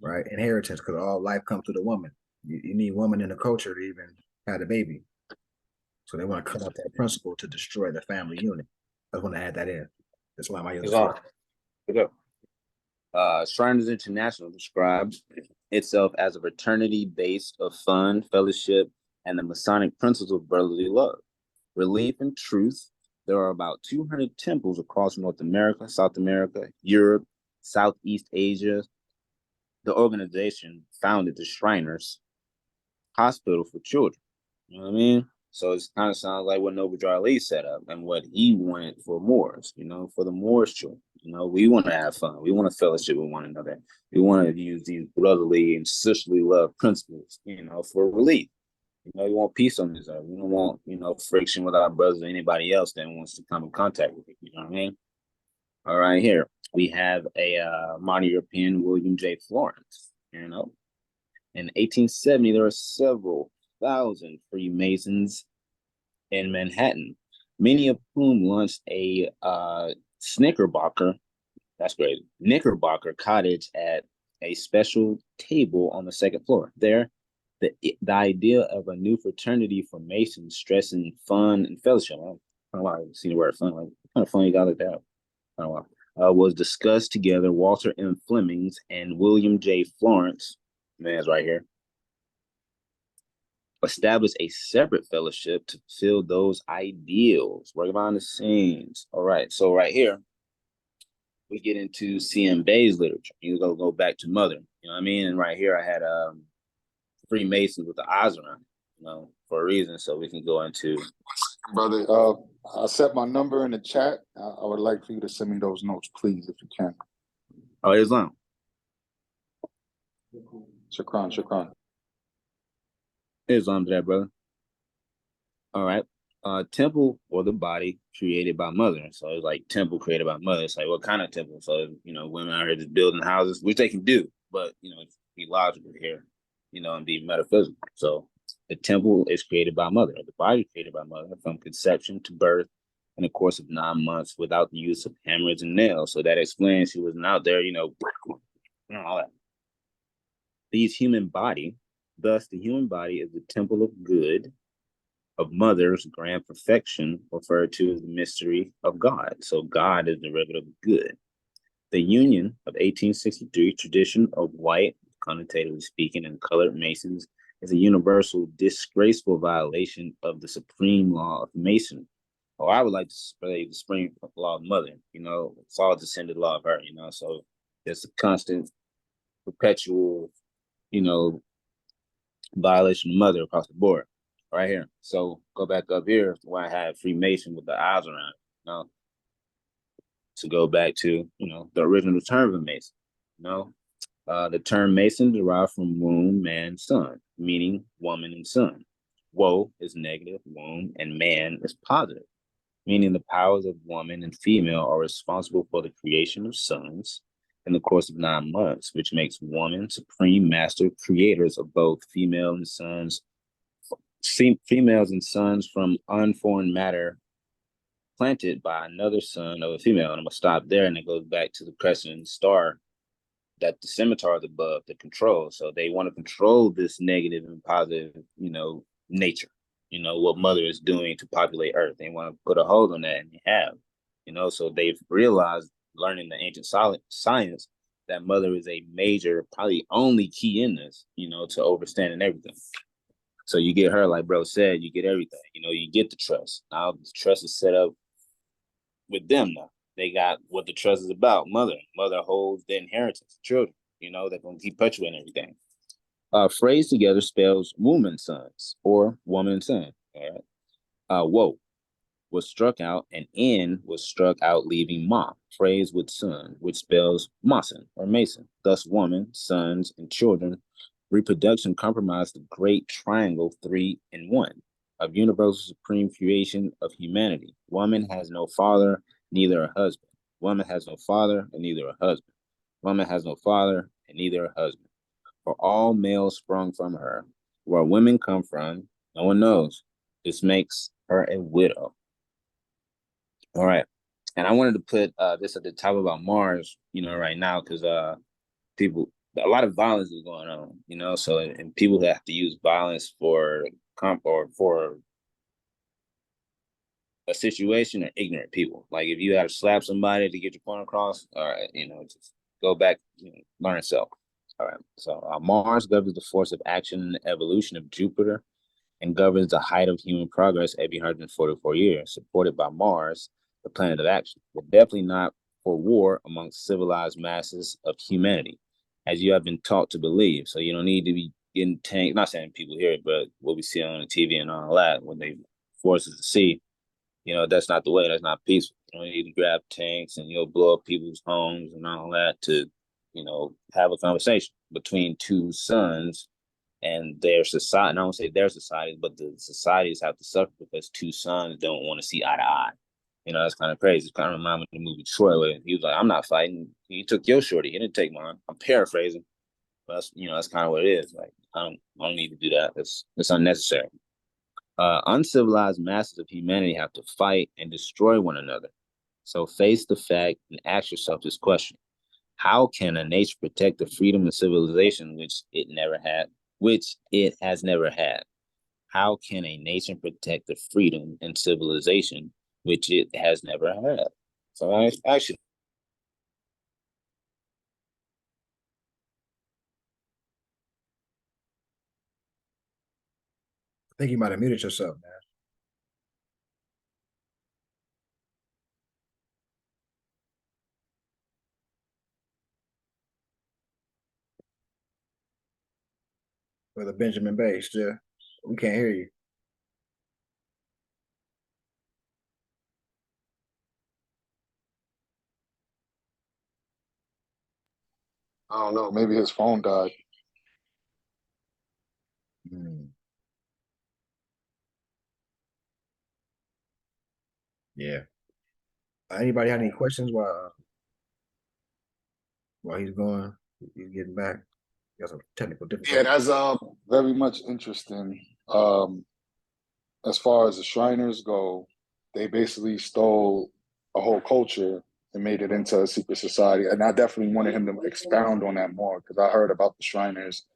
right? Inheritance, because all life comes through the woman. You need woman in the culture to even have the baby. So they want to cut off that principle to destroy the family unit. I just want to add that in. That's why my It's all. Good. Shriners International describes itself as a fraternity based of fun, fellowship, and the Masonic principles of brotherly love, relief, and truth. There are about 200 temples across North America, South America, Europe, Southeast Asia. The organization founded the Shriners Hospital for Children. You know what I mean? So it kind of sounds like what Noble Drew Ali set up and what he wanted for Moors, you know, for the Moors children. You know, we want to have fun. We want to fellowship with one another. We want to use these brotherly and sisterly love principles, you know, for relief. You know, we want peace on this earth. We don't want, you know, friction with our brothers or anybody else that wants to come in contact with it. You know what I mean? All right, here we have a modern European, William J. Florence. You know, in 1870, there were several thousand Freemasons in Manhattan, many of whom launched a Knickerbocker, that's great, Knickerbocker cottage at a special table on the second floor. There, the idea of a new fraternity for Masons stressing fun and fellowship. I don't know why I see the word fun. Like, what kind of fun you got like that? I don't know. Was discussed together. Walter M. Flemings and William J. Florence, man's right here, establish a separate fellowship to fulfill those ideals, work behind the scenes. All right, so right here, we get into C.M. Bay's literature. You're gonna go back to Mother, you know what I mean? And right here, I had Freemasons with the eyes around, you know, for a reason, so we can go into. Brother, I set my number in the chat. I would like for you to send me those notes, please, if you can. Oh, Islam. Shukran. Islam to that, brother. All right. Temple or the body created by mother. So it's like temple created by mother. It's like what kind of temple? So, you know, women out here just building houses, which they can do, but, you know, be logical here, you know, and be metaphysical. So the temple is created by mother. The body created by mother from conception to birth in the course of 9 months without the use of hammers and nails. So that explains she wasn't out there, you know, all that. These human body, thus the human body is the temple of good, of mother's grand perfection, referred to as the mystery of God. So God is the derivative of good. The Union of 1863 tradition of white, connotatively speaking, and colored Masons is a universal, disgraceful violation of the supreme law of Masonry. Or I would like to say the supreme law of mother. You know, it's all descended law of her. You know, so it's a constant, perpetual, you know, violation of mother across the board. Right here. So go back up here where I had Freemason with the eyes around, you know, to go back to, you know, the original term of Mason. You know, the term Mason derived from womb, man, son, meaning woman and son. Wo is negative, womb, and man is positive, meaning the powers of woman and female are responsible for the creation of sons in the course of 9 months, which makes woman supreme master creators of both female and sons. Females and sons from unformed matter planted by another son of a female. And I'm gonna stop there, and it goes back to the crescent star that the scimitar is above the control. So they want to control this negative and positive, you know, nature. You know what mother is doing to populate Earth. They want to put a hold on that, and they have. You know, so they've realized, learning the ancient science, that mother is a major, probably only key in this. You know, to understanding everything. So you get her, like bro said, you get everything. You know, you get the trust. Now the trust is set up with them now. They got what the trust is about. Mother holds the inheritance, children. You know, they're going to keep perpetuating everything. Phrase together spells woman sons or woman and son. All right. Whoa. was struck out, and N was struck out, leaving Ma, phrase with son, which spells Mason or Mason. Thus, woman, sons, and children. Reproduction compromised the great triangle 3 in 1 of universal supreme creation of humanity. Woman has no father, neither a husband. Woman has no father, and neither a husband. Woman has no father, and neither a husband. For all males sprung from her. Where women come from, no one knows. This makes her a widow. All right. And I wanted to put this at the top about Mars, right now, because people, a lot of violence is going on, so and people have to use violence for for a situation, are ignorant people. Like if you have to slap somebody to get your point across, all right, just go back, learn self. All right. So Mars governs the force of action and evolution of Jupiter and governs the height of human progress every 144 years, supported by Mars, the planet of action, but definitely not for war amongst civilized masses of humanity, as you have been taught to believe. So you don't need to be getting tanked. Not saying people hear it, but what we see on the TV and all that, when they force us to see, that's not the way. That's not peaceful. You don't need to grab tanks and blow up people's homes and all that to, have a conversation between two sons and their society. And I don't say their societies, but the societies have to suffer because two sons don't want to see eye to eye. That's kind of crazy. It kind of reminds me of the movie Troy, where he was like, "I'm not fighting. He took your shorty. He didn't take mine." I'm paraphrasing, but that's kind of what it is. Like, I don't need to do that. It's unnecessary. Uncivilized masses of humanity have to fight and destroy one another. So face the fact and ask yourself this question: how can a nation protect the freedom and civilization which it has never had? How can a nation protect the freedom and civilization which it has never had? So I actually, I think you might have muted yourself, man. Brother Benjamin Bay, still, we can't hear you. I don't know. Maybe his phone died. Hmm. Yeah. Anybody have any questions while he's going? He's getting back. Got some technical Yeah, difficulties. that's very much interesting. As far as the Shriners go, they basically stole a whole culture and made it into a secret society. And I definitely wanted him to expound on that more because I heard about the Shriners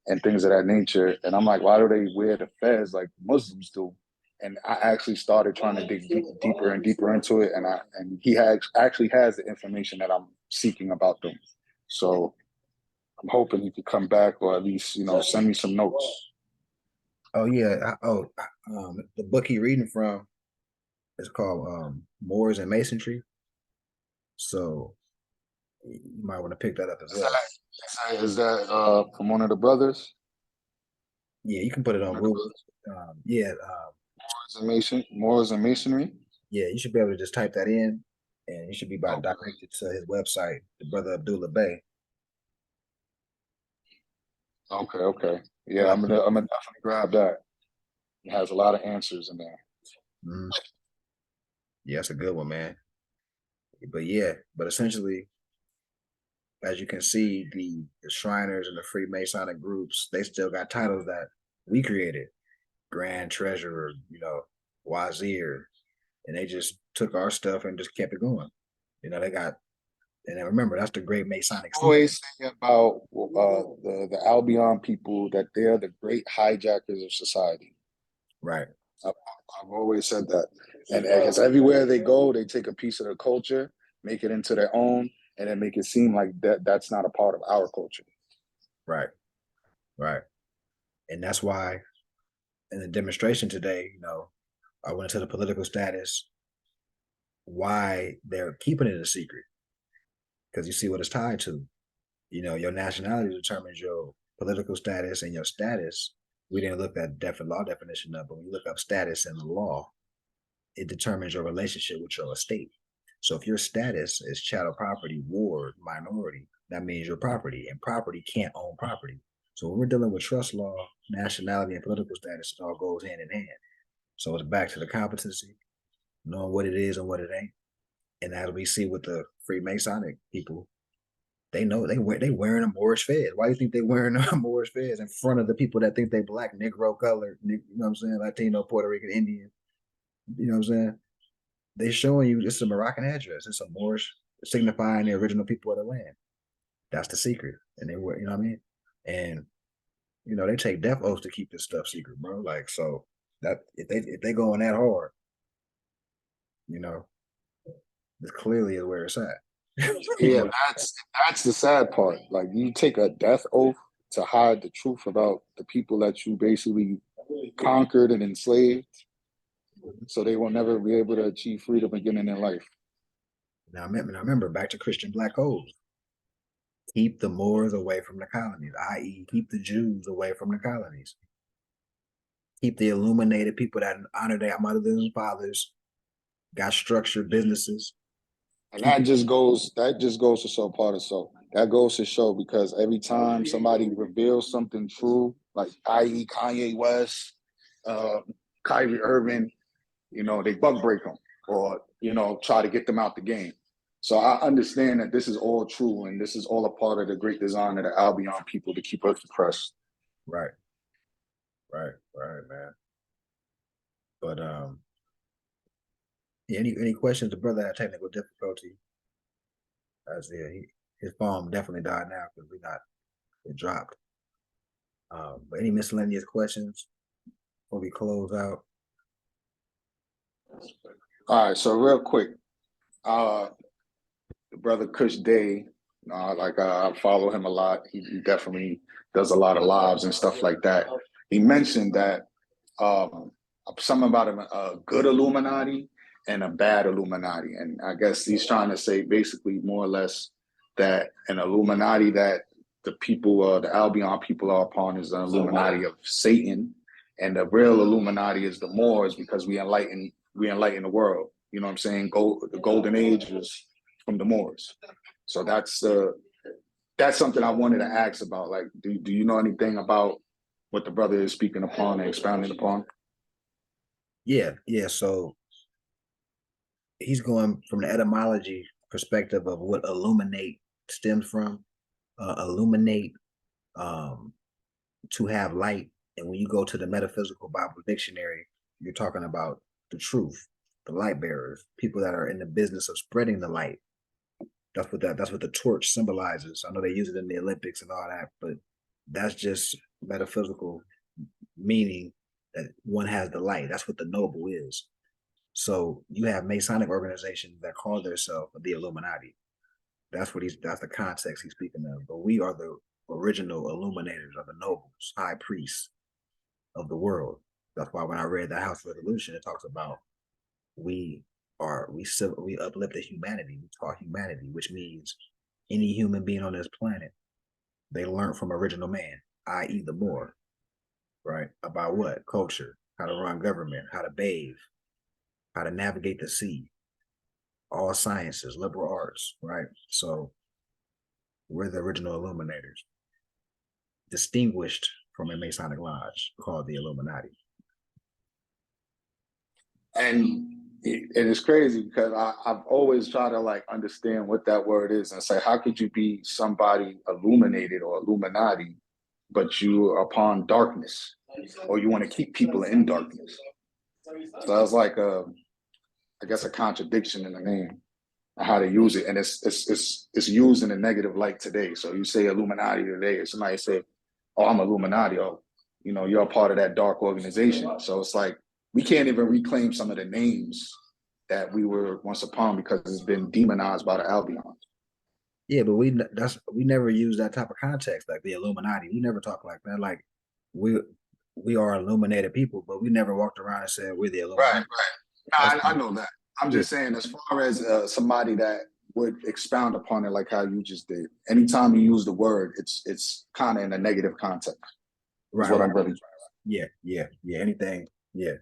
and things of that nature. And I'm like, why do they wear the fez like Muslims do? And I actually started trying to dig deeper and deeper into it. And he actually has the information that I'm seeking about them. So I'm hoping he could come back or at least, send me some notes. Oh yeah. The book he reading from is called Moors and Masonry. So you might want to pick that up as Is well. that from one of the brothers? Yeah, you can put it on Google. Yeah, Moors and Masonry. yeah, you should be able to just type that in, and you should be about Okay. directed to his website, the brother Abdullah Bay. Okay. Yeah, I'm gonna definitely grab that. It has a lot of answers in there. Mhm. Yeah, that's a good one, man. But essentially, as you can see, the Shriners and the Freemasonic groups, they still got titles that we created. Grand Treasurer, Wazir. And they just took our stuff and just kept it going. They got, and then remember, that's the great Masonic secret. Always say about the Albion people that they're the great hijackers of society. Right. I've always said that, and because everywhere they go, they take a piece of their culture, make it into their own, and then make it seem like that's not a part of our culture. Right. Right. And that's why in the demonstration today, I went into the political status, why they're keeping it a secret. Because you see what it's tied to. Your nationality determines your political status, and your status. We didn't look at law definition up, but we look up status in the law. it determines your relationship with your estate. So if your status is chattel property, ward, minority, that means your property, and property can't own property. So when we're dealing with trust law, nationality, and political status, it all goes hand in hand. So it's back to the competency, knowing what it is and what it ain't. And as we see with the Freemasonic people, they know they wearing a Moorish fez. Why do you think they wearing a Moorish fez in front of the people that think they black, Negro colored, you know what I'm saying, Latino, Puerto Rican, Indian? You know what I'm saying? They showing you it's a Moroccan address. It's a Moorish signifying the original people of the land. That's the secret. And they were, you know what I mean? And you know, they take death oaths to keep this stuff secret, bro. Like, so that if they going that hard, you know, this clearly is where it's at. Yeah, that's the sad part. Like you take a death oath to hide the truth about the people that you basically conquered and enslaved, so they will never be able to achieve freedom again in their life. Now remember back to Christian black codes. Keep the Moors away from the colonies, i.e., keep the Jews away from the colonies. Keep the illuminated people that honor their mothers and fathers, got structured businesses. And that just goes to show part of so. That goes to show because every time somebody reveals something true, like i.e. Kanye West, Kyrie Irving, you know, they bug break them or, you know, try to get them out the game. So I understand that this is all true and this is all a part of the great design of the Albion people to keep us oppressed. Right, man. But yeah, any questions? The brother had technical difficulty. As his phone definitely died now because it dropped. But any miscellaneous questions before we close out? All right, so real quick, the brother Kush Day, I follow him a lot. He definitely does a lot of lives and stuff like that. He mentioned that something about a good Illuminati and a bad Illuminati, and I guess he's trying to say basically more or less that an Illuminati that the people, the Albion people are upon is an Illuminati of Satan, and the real Illuminati is the Moors because we enlighten the world. You know what I'm saying? The golden age was from the Moors. So that's something I wanted to ask about. Like, do you know anything about what the brother is speaking upon and expounding upon? Yeah. So he's going from the etymology perspective of what illuminate stems from. Illuminate, to have light. And when you go to the metaphysical Bible dictionary, you're talking about the truth, the light bearers, people that are in the business of spreading the light. That's what the torch symbolizes. I know they use it in the Olympics and all that, but that's just metaphysical meaning that one has the light. That's what the noble is. So you have Masonic organizations that call themselves the Illuminati. That's the context he's speaking of. But we are the original illuminators of the nobles, high priests of the world. That's why when I read the House Resolution, it talks about we uplift the humanity. We taught humanity, which means any human being on this planet, they learn from original man, i.e. the Moor, right? About what? Culture, how to run government, how to bathe, how to navigate the sea, all sciences, liberal arts, right? So we're the original illuminators, distinguished from a Masonic lodge called the Illuminati. And it's crazy because I've always tried to like understand what that word is and say, how could you be somebody illuminated or Illuminati, but you are upon darkness, or you want to keep people in darkness? So that's like I guess a contradiction in the name and how to use it, and it's used in a negative light today. So you say Illuminati today, or somebody say, "Oh, I'm Illuminati," or you know, you're a part of that dark organization. So it's like we can't even reclaim some of the names that we were once upon because it's been demonized by the Albion. Yeah, but we never use that type of context like the Illuminati. We never talk like that. Like we are illuminated people, but we never walked around and said we're the Illuminati. Right. I know that. I'm just saying, as far as somebody that would expound upon it, like how you just did. Anytime you use the word, it's kind of in a negative context. Right. What I'm really. Yeah. Anything. Yeah.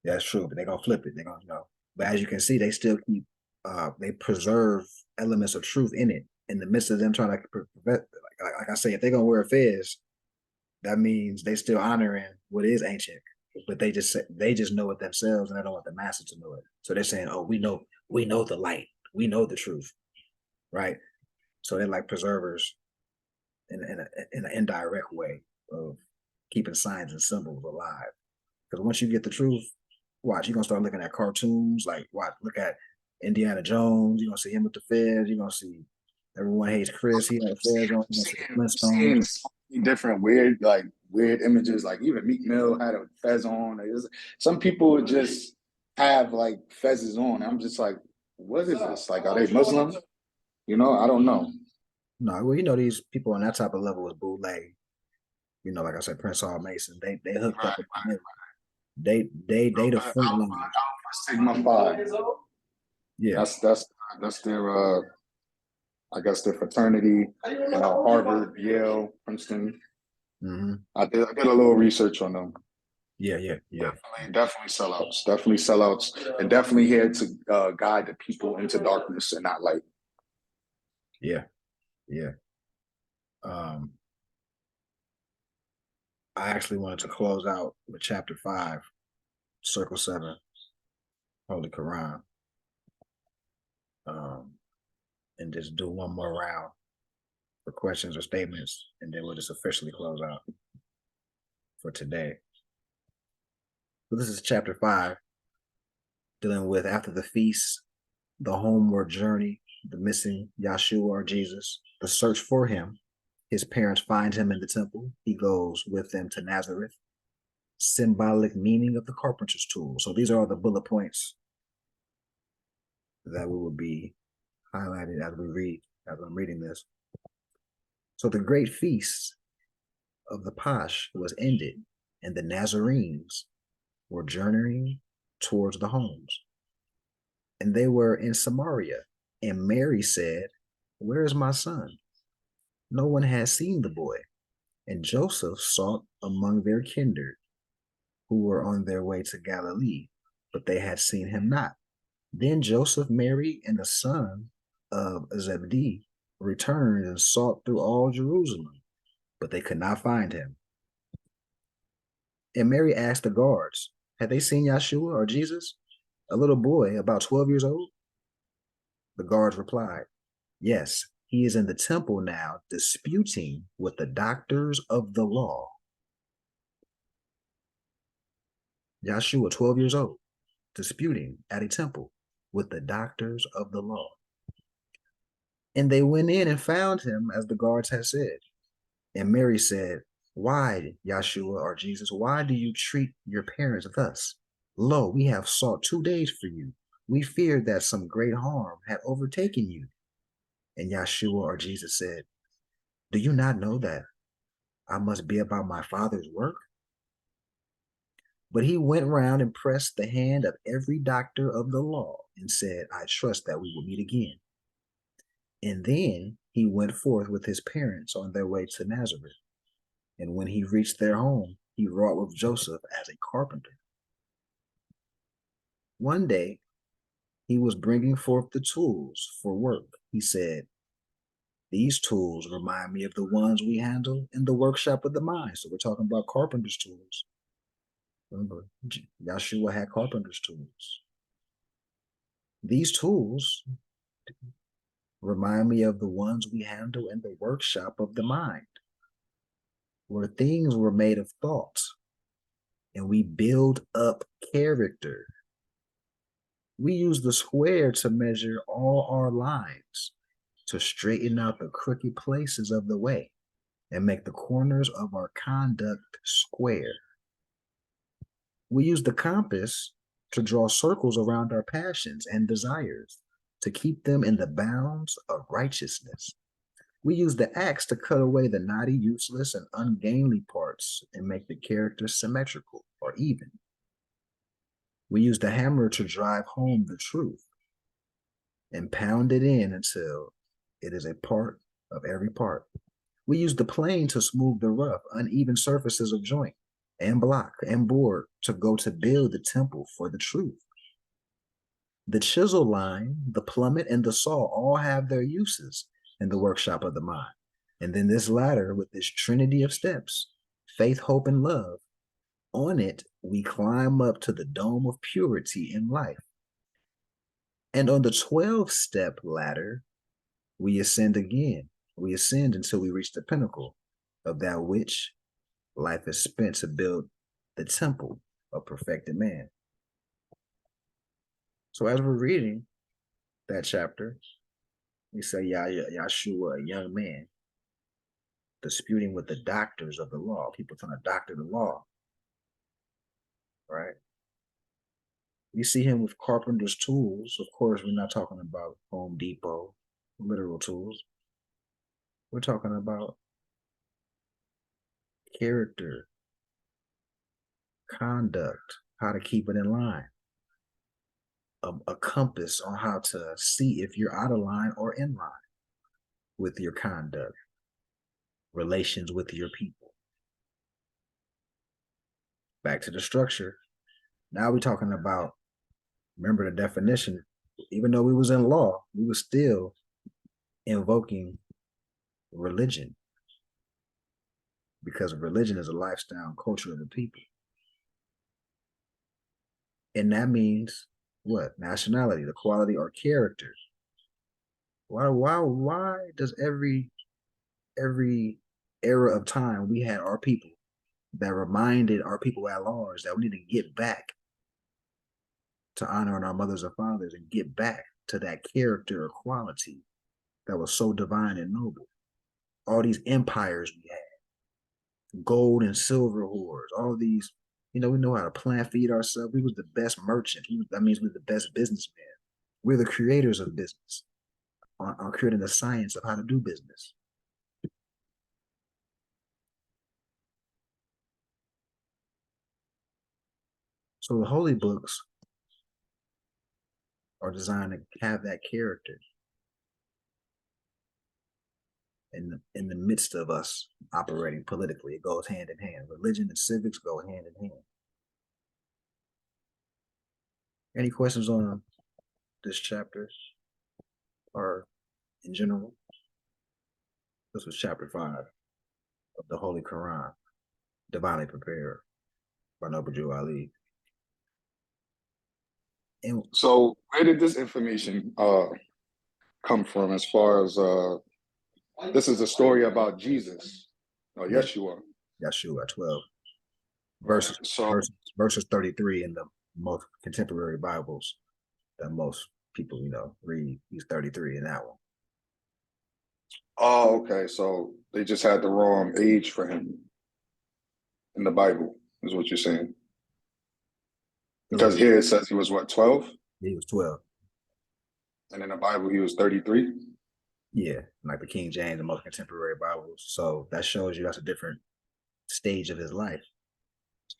Yeah, that's true, but they're gonna flip it. They're gonna, But as you can see, they still keep they preserve elements of truth in it in the midst of them trying to prevent. Like I say, if they're gonna wear a fez, that means they still honoring what is ancient, but they just know it themselves and they don't want the masses to know it. So they're saying, "Oh, we know the light, we know the truth," right? So they're like preservers in an indirect way of keeping signs and symbols alive. Because once you get the truth, watch, you're gonna start looking at cartoons, like watch, look at Indiana Jones, you're gonna see him with the fez, you're gonna see Everyone Hates Chris, he had a fez on, you're gonna see the Seeing Flintstones. so many different weird images, like even Meek Mill had a fez on. Some people just have like fezzes on. I'm just like, what is this? Like, are they Muslim? I don't know. No, well, these people on that type of level is bootleg. Like I said, Prince Hall Mason, they hooked up with they the front line. Alpha Sigma Phi. Yeah. That's their I guess their fraternity. Harvard, Yale, Princeton. Mm-hmm. I did a little research on them. Yeah. Definitely sellouts. Definitely sellouts, and definitely here to guide the people into darkness and not light. Yeah. I actually wanted to close out with chapter 5, circle 7, Holy Quran. And just do one more round for questions or statements, and then we'll just officially close out for today. So this is chapter 5, dealing with after the feast, the homeward journey, the missing Yahshua or Jesus, the search for him. His parents find him in the temple. He goes with them to Nazareth. Symbolic meaning of the carpenter's tool. So these are all the bullet points that we will be highlighted as I'm reading this. So the great feast of the Pasch was ended, and the Nazarenes were journeying towards the homes. And they were in Samaria, and Mary said, "Where is my son? No one has seen the boy." And Joseph sought among their kindred who were on their way to Galilee, but they had seen him not. Then Joseph, Mary, and the son of Zebedee returned and sought through all Jerusalem, but they could not find him. And Mary asked the guards, had they seen Yahshua or Jesus, a little boy about 12 years old? The guards replied, yes, he is in the temple now, disputing with the doctors of the law. Yahshua, 12 years old, disputing at a temple with the doctors of the law. And they went in and found him as the guards had said. And Mary said, why, Yahshua or Jesus, why do you treat your parents thus? Lo, we have sought 2 days for you. We feared that some great harm had overtaken you. And Yahshua or Jesus said, do you not know that I must be about my Father's work? But he went round and pressed the hand of every doctor of the law and said, I trust that we will meet again. And then he went forth with his parents on their way to Nazareth. And when he reached their home, he wrought with Joseph as a carpenter. One day, he was bringing forth the tools for work. He said, these tools remind me of the ones we handle in the workshop of the mind. So we're talking about carpenter's tools. Remember, Yahshua had carpenter's tools. These tools remind me of the ones we handle in the workshop of the mind, where things were made of thought and we build up character. We use the square to measure all our lines, to straighten out the crooked places of the way and make the corners of our conduct square. We use the compass to draw circles around our passions and desires, to keep them in the bounds of righteousness. We use the axe to cut away the knotty, useless, and ungainly parts and make the character symmetrical or even. We use the hammer to drive home the truth and pound it in until it is a part of every part. We use the plane to smooth the rough, uneven surfaces of joint and block and board to go to build the temple for the truth. The chisel line, the plummet, and the saw all have their uses in the workshop of the mind. And then this ladder with this trinity of steps, faith, hope, and love, on it we climb up to the dome of purity in life. And on the 12-step ladder, we ascend again. We ascend until we reach the pinnacle of that which life is spent to build the temple of perfected man. So as we're reading that chapter, we say Yahshua, a young man, disputing with the doctors of the law, people trying to doctor the law, right? We see him with carpenter's tools. Of course, we're not talking about Home Depot, literal tools. We're talking about character, conduct, how to keep it in line, a compass on how to see if you're out of line or in line with your conduct, relations with your people. Back to the structure. Now we're talking about, remember the definition, even though we was in law, we was still invoking religion, because religion is a lifestyle and culture of the people. And that means what? Nationality, the quality or character. Why does every era of time we had our people that reminded our people at large that we need to get back to honoring our mothers and fathers and get back to that character or quality that was so divine and noble. All these empires we had, gold and silver hoards, all these, we know how to plant, feed ourselves. We was the best merchant. That means we're the best businessman. We're the creators of business on creating the science of how to do business. So the holy books are designed to have that character in the midst of us operating politically. It goes hand in hand. Religion and civics go hand in hand. Any questions on this chapter or in general? This was chapter 5 of the Holy Quran, Divinely Prepared by Noble Jew Ali. And So where did this information come from as far as this is a story about Jesus, or Yeshua. Yeshua 12 verses, So verses 33 in the most contemporary Bibles that most people, read. He's 33 in that one. oh, okay. So they just had the wrong age for him in the Bible, is what you're saying. Because here it says he was what, 12? He was 12. And in the Bible he was 33? Yeah, like the King James and most contemporary Bibles. So that shows you that's a different stage of his life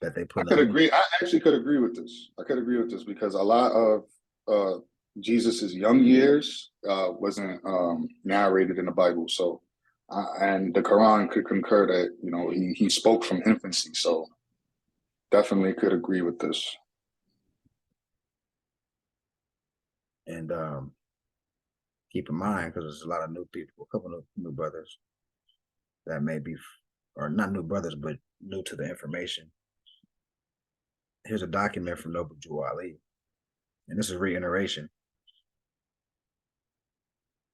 that they put. I could agree. I actually could agree with this. I could agree with this because a lot of Jesus's young years wasn't narrated in the Bible. So, and the Quran could concur that he spoke from infancy. So, definitely could agree with this. And keep in mind, because there's a lot of new people, a couple of new brothers that may be, or not new brothers, but new to the information. Here's a document from Noble Jew Ali, and this is reiteration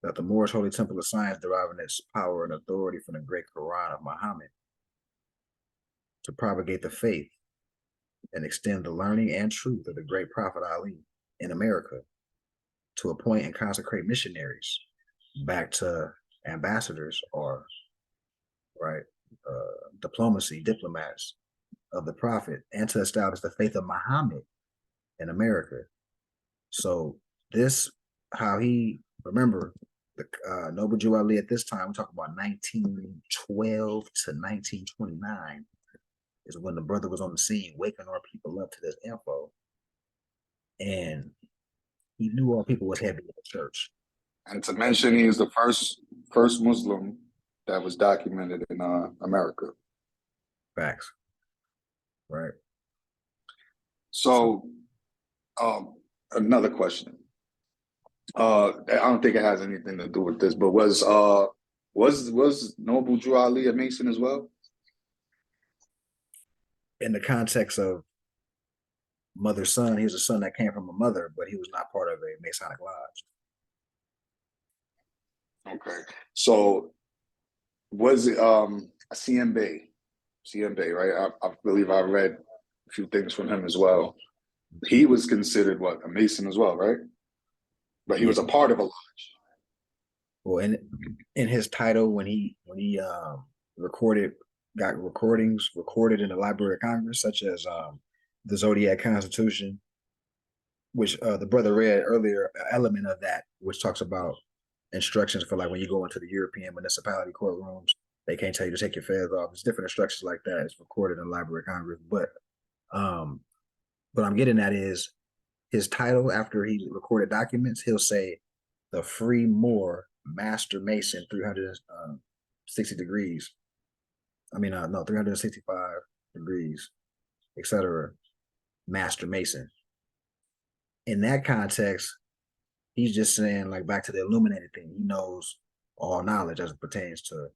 that the Moorish Holy Temple of Science deriving its power and authority from the great Quran of Muhammad to propagate the faith and extend the learning and truth of the great Prophet Ali in America, to appoint and consecrate missionaries back to ambassadors or diplomats of the Prophet, and to establish the faith of Muhammad in America. So this, how he, remember, the Noble Jew Ali at this time, we talk about 1912 to 1929, is when the brother was on the scene, waking our people up to this info. And he knew our people was heavy in the church. And to mention, he is the first Muslim that was documented in America. Facts. right? So, another question. I don't think it has anything to do with this, but was Noble Drew Ali a Mason as well? In the context of mother son, he was a son that came from a mother, but he was not part of a Masonic lodge. Okay. So was it CMB? CMB, right? I believe I read a few things from him as well. He was considered what, a Mason as well, right? But he was a part of a lodge. Well, in his title, when he got recordings recorded in the Library of Congress, such as the Zodiac Constitution, which the brother read earlier, an element of that, which talks about instructions for like when you go into the European municipality courtrooms, they can't tell you to take your fez off. It's different instructions like that. It's recorded in the Library of Congress. But what I'm getting at is his title after he recorded documents, he'll say the Free Moore Master Mason 360 degrees. I mean, no, 365 degrees, etc. Master Mason. In that context, he's just saying, like, back to the illuminated thing. He knows all knowledge as it pertains to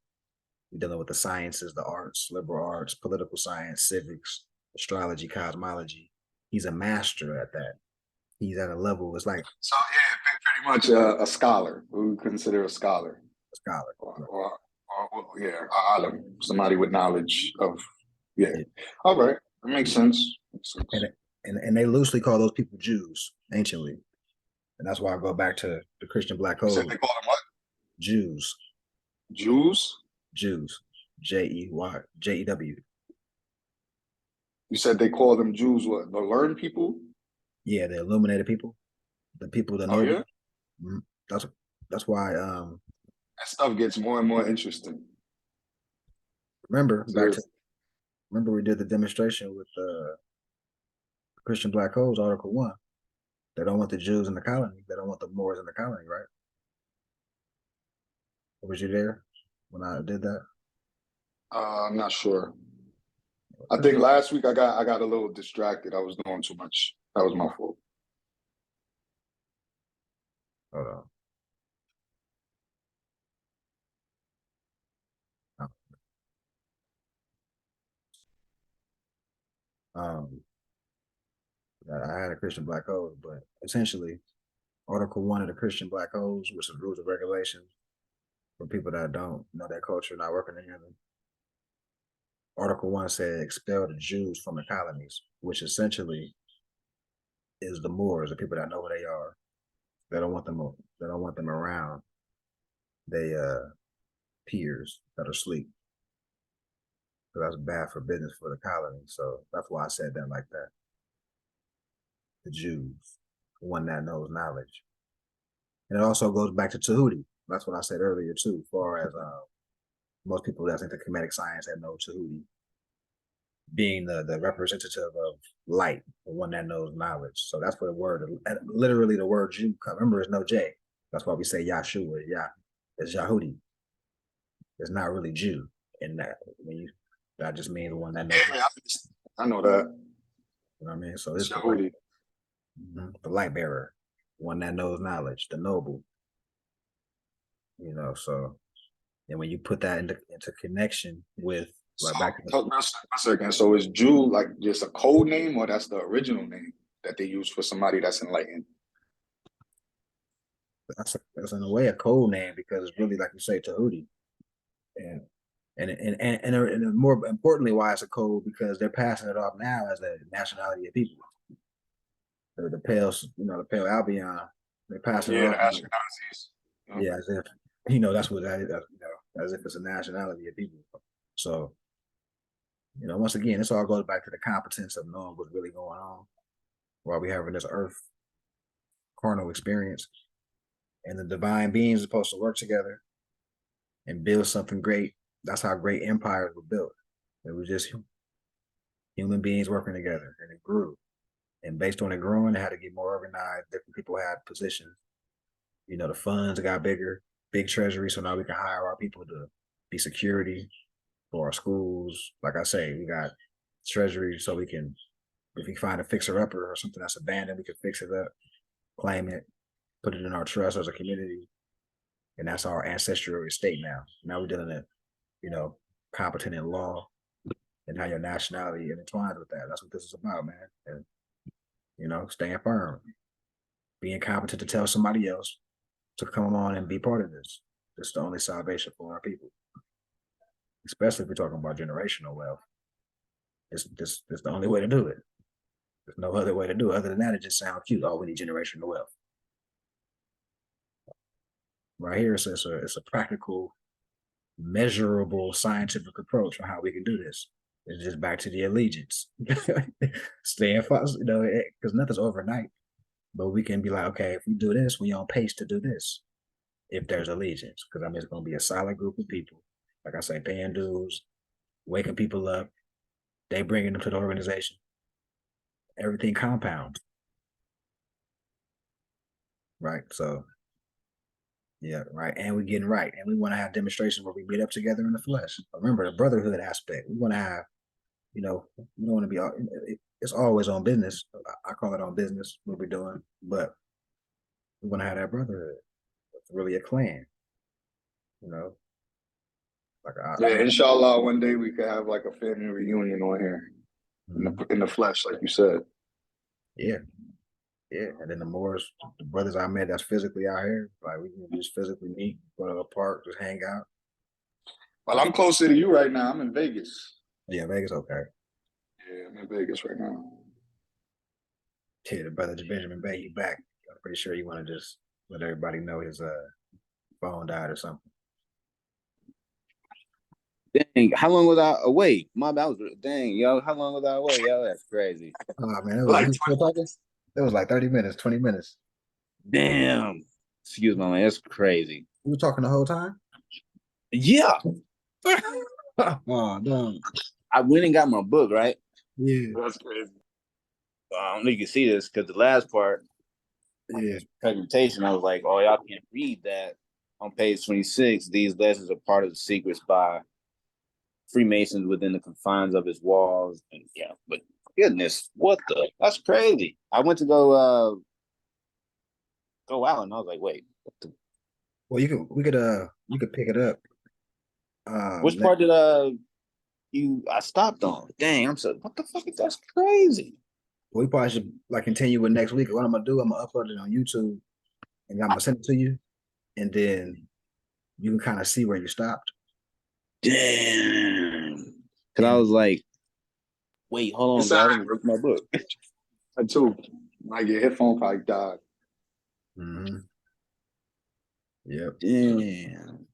dealing with the sciences, the arts, liberal arts, political science, civics, astrology, cosmology. He's a master at that. He's at a level, it's like So yeah, pretty much a scholar. We would consider a scholar. a scholar. Or yeah, alim, somebody with knowledge of yeah. Yeah. All right, that makes sense. Makes sense. And they loosely call those people Jews anciently. And that's why I go back to the Christian Black You Code. said they call them what? Jews. Jews? Jews. Jew. You said they call them Jews, what? The learned people? Yeah, the illuminated people. The people that know. Oh, yeah? That's why That stuff gets more and more interesting. remember Seriously. remember we did the demonstration with Christian Black Codes, Article 1. They don't want the Jews in the colony. They don't want the Moors in the colony, right? Was you there when I did that? I'm not sure. I think last week I got a little distracted. I was doing too much. That was my fault. Hold on. I had a Christian Black Code, but essentially, Article 1 of the Christian Black Codes, which is rules and regulations for people that don't know that culture, not working together. Article 1 said expel the Jews from the colonies, which essentially is the Moors, the people that know who they are. They don't want them. They don't want them around. They peers that are asleep. So that's bad for business for the colony. So that's why I said that like that. The Jews, the one that knows knowledge. And it also goes back to Tahuti. That's what I said earlier too, as far as most people that's into Kemetic science that know Tahuti being the representative of light, the one that knows knowledge. So that's where the word, literally the word Jew, remember, there's no J. That's why we say Yahshua, Yah. It's Yahudi. It's not really Jew in that. That just means the one that knows. Yeah, I know that. You know what I mean? So it's Yahudi. the light bearer, one that knows knowledge, the noble. You know, so and when you put that into connection with So, like back to a second. So is Jew like just a code name, or that's the original name that they use for somebody that's enlightened? that's in a way a code name because it's really like you say Tahuti. And more importantly, why it's a code because they're passing it off now as a nationality of people. The pale, the pale Albion, they're passing it off. The Ashkenazis. Yeah, as if that's what that is. As if it's a nationality of people. So, once again, this all goes back to the competence of knowing what's really going on while we having this earth carnal experience, and the divine beings are supposed to work together and build something great. That's how great empires were built. It was just human beings working together, and it grew. And based on it growing, it had to get more organized. Different people had positions. The funds got bigger, big treasury. So now we can hire our people to be security for our schools. Like I say, we got treasury so we can, if we find a fixer upper or something that's abandoned, we can fix it up, claim it, put it in our trust as a community, and that's our ancestral estate now. Now we're dealing with, competent in law and how your nationality intertwines with that. That's what this is about, man. And staying firm, being competent to tell somebody else to come on and be part of this. It's the only salvation for our people, especially if we're talking about generational wealth. It's the only way to do it. There's no other way to do it. Other than that, it just sounds cute. Oh, we need generational wealth. Right here, it's a practical, measurable, scientific approach on how we can do this. It's just back to the allegiance. Staying fast, because nothing's overnight. But we can be like, okay, if we do this, we on pace to do this. If there's allegiance, because I mean, it's going to be a solid group of people. Like I say, paying dues, waking people up, they bringing them to the organization. Everything compounds, right? So, yeah, right. And we're getting right, and we want to have demonstrations where we meet up together in the flesh. Remember the brotherhood aspect. We want to have, we don't want to be. It's always on business. I call it on business what we're doing, but we want to have that brotherhood. It's really a clan, like Yeah, inshallah, one day we could have like a family reunion on here in the flesh, like you said. Yeah. And then the brothers I met that's physically out here, like we can just physically meet, go to a park, just hang out. Well, I'm closer to you right now. I'm in Vegas. Yeah, Vegas, okay. Yeah, I'm in Vegas right now. Yeah, the brother Benjamin Bay, he back. I'm pretty sure you want to just let everybody know his phone died or something. Dang, how long was I away? My bad, dang, yo, how long was I away? Yo, that's crazy. Oh man, it was like 30 minutes, 20 minutes. Damn. Excuse my man, that's crazy. You were talking the whole time? Yeah. Oh no. I went and got my book, right? Yeah. That's crazy. I don't know if you can see this because the last part, Yeah. presentation, I was like, oh, y'all can't read that. On page 26, these lessons are part of the secrets by Freemasons within the confines of his walls. And yeah, but goodness, that's crazy. I went to go out and I was like, wait, what the, Well, you could pick it up. which part did I stopped on? Dang, what the fuck is that's crazy. We probably should like continue with next week. What I'm gonna do, I'm gonna upload it on YouTube and I'm gonna send it to you, and then you can kind of see where you stopped. Damn. Cause I was like, wait, hold on, guys, where's my book? I too. My headphone probably died. Mm-hmm. Yep. Damn.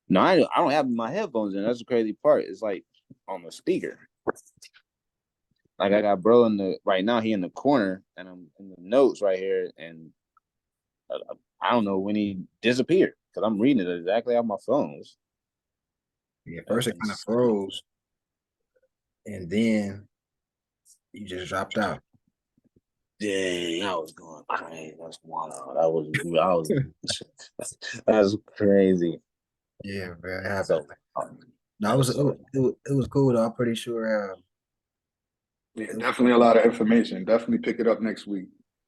No, I don't have my headphones in. That's the crazy part. It's like on the speaker. Like I got bro right now. He in the corner, and I'm in the notes right here, and I don't know when he disappeared because I'm reading it exactly on my phones. Yeah. First it kind of froze, and then you just dropped out. Dang, I was going crazy. That's wild. That's crazy. Yeah, man. It happened. So, No, it was cool though. I'm pretty sure. Yeah, definitely a lot of information. Definitely pick it up next week.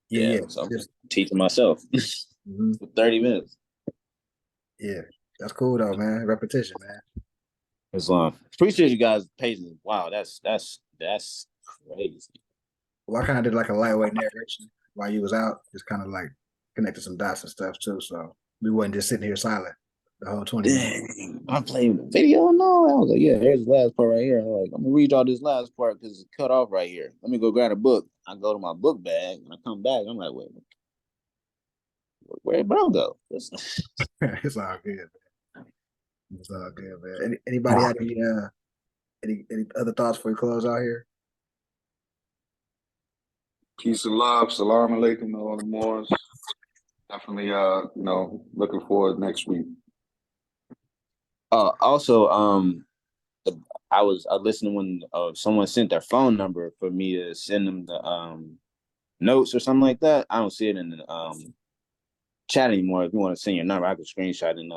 Yeah. So I'm teaching myself for 30 minutes. Yeah, that's cool though, man. Repetition, man. It's appreciate you guys' patience. Wow, that's crazy. Well, I kind of did like a lightweight narration while you was out, just kind of like connected some dots and stuff too. So we wasn't just sitting here silent the whole 20 minutes. Dang, I'm playing the video. No, I was like, yeah, here's the last part right here. I'm like, I'm gonna read y'all this last part because it's cut off right here. Let me go grab a book. I go to my book bag and I come back. I'm like, wait, where'd bro go? It's all good, man. It's all good, man. Anybody had any other thoughts before we close out here? Peace and love. Salam alaikum to all the Moors. Definitely looking forward next week. Also, I was listening when someone sent their phone number for me to send them the notes or something like that. I don't see it in the chat anymore. If you want to send your number, I could screenshot and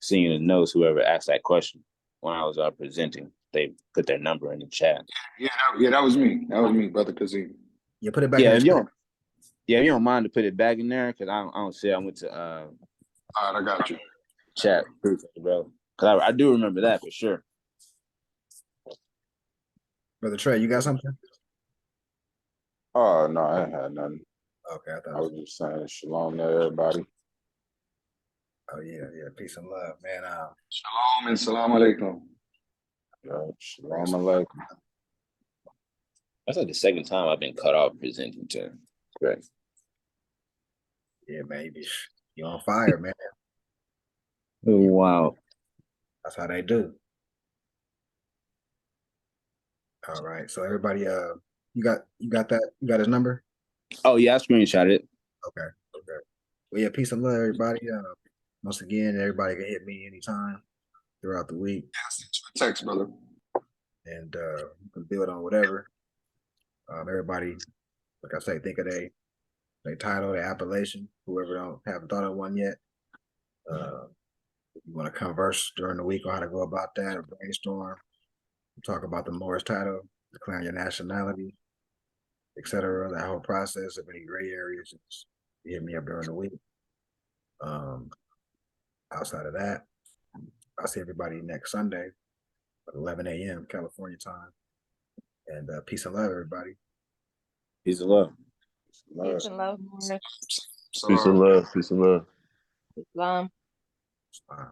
send you the notes. Whoever asked that question when I was presenting. they put their number in the chat. Yeah, that was me. That was me, brother Kazim. You put it back Yeah, in if the you chat. don't, yeah, if you don't mind to put it back in there, because I don't see. I went to All right, I got you. chat, bro. Because I do remember that for sure. Brother Trey, you got something? Oh no, I ain't had nothing. Okay, I thought I it was was, just saying shalom to everybody. oh yeah, peace and love, man. Shalom and salam alaikum. Yeah, shalom alaikum. That's like the second time I've been cut off presenting to Greg. Yeah, man, you on fire, man. Oh, wow. That's how they do. All right, so everybody, you got that? You got his number? Oh yeah, I screenshot it. Okay. Well, yeah, peace and love, everybody. Once again, everybody can hit me anytime throughout the week, Text, brother. and we can build on whatever. Everybody, like I say, think of their title, their appellation. Whoever haven't thought of one yet. If you want to converse during the week on how to go about that, or brainstorm, talk about the Morris title, declare your nationality, etc. That whole process. If any gray areas, just hit me up during the week. Outside of that, I'll see everybody next Sunday at 11 a.m. California time. And peace and love, everybody. Peace and love. Peace and love. Salam. Peace and love. Peace and love. Islam. Bye.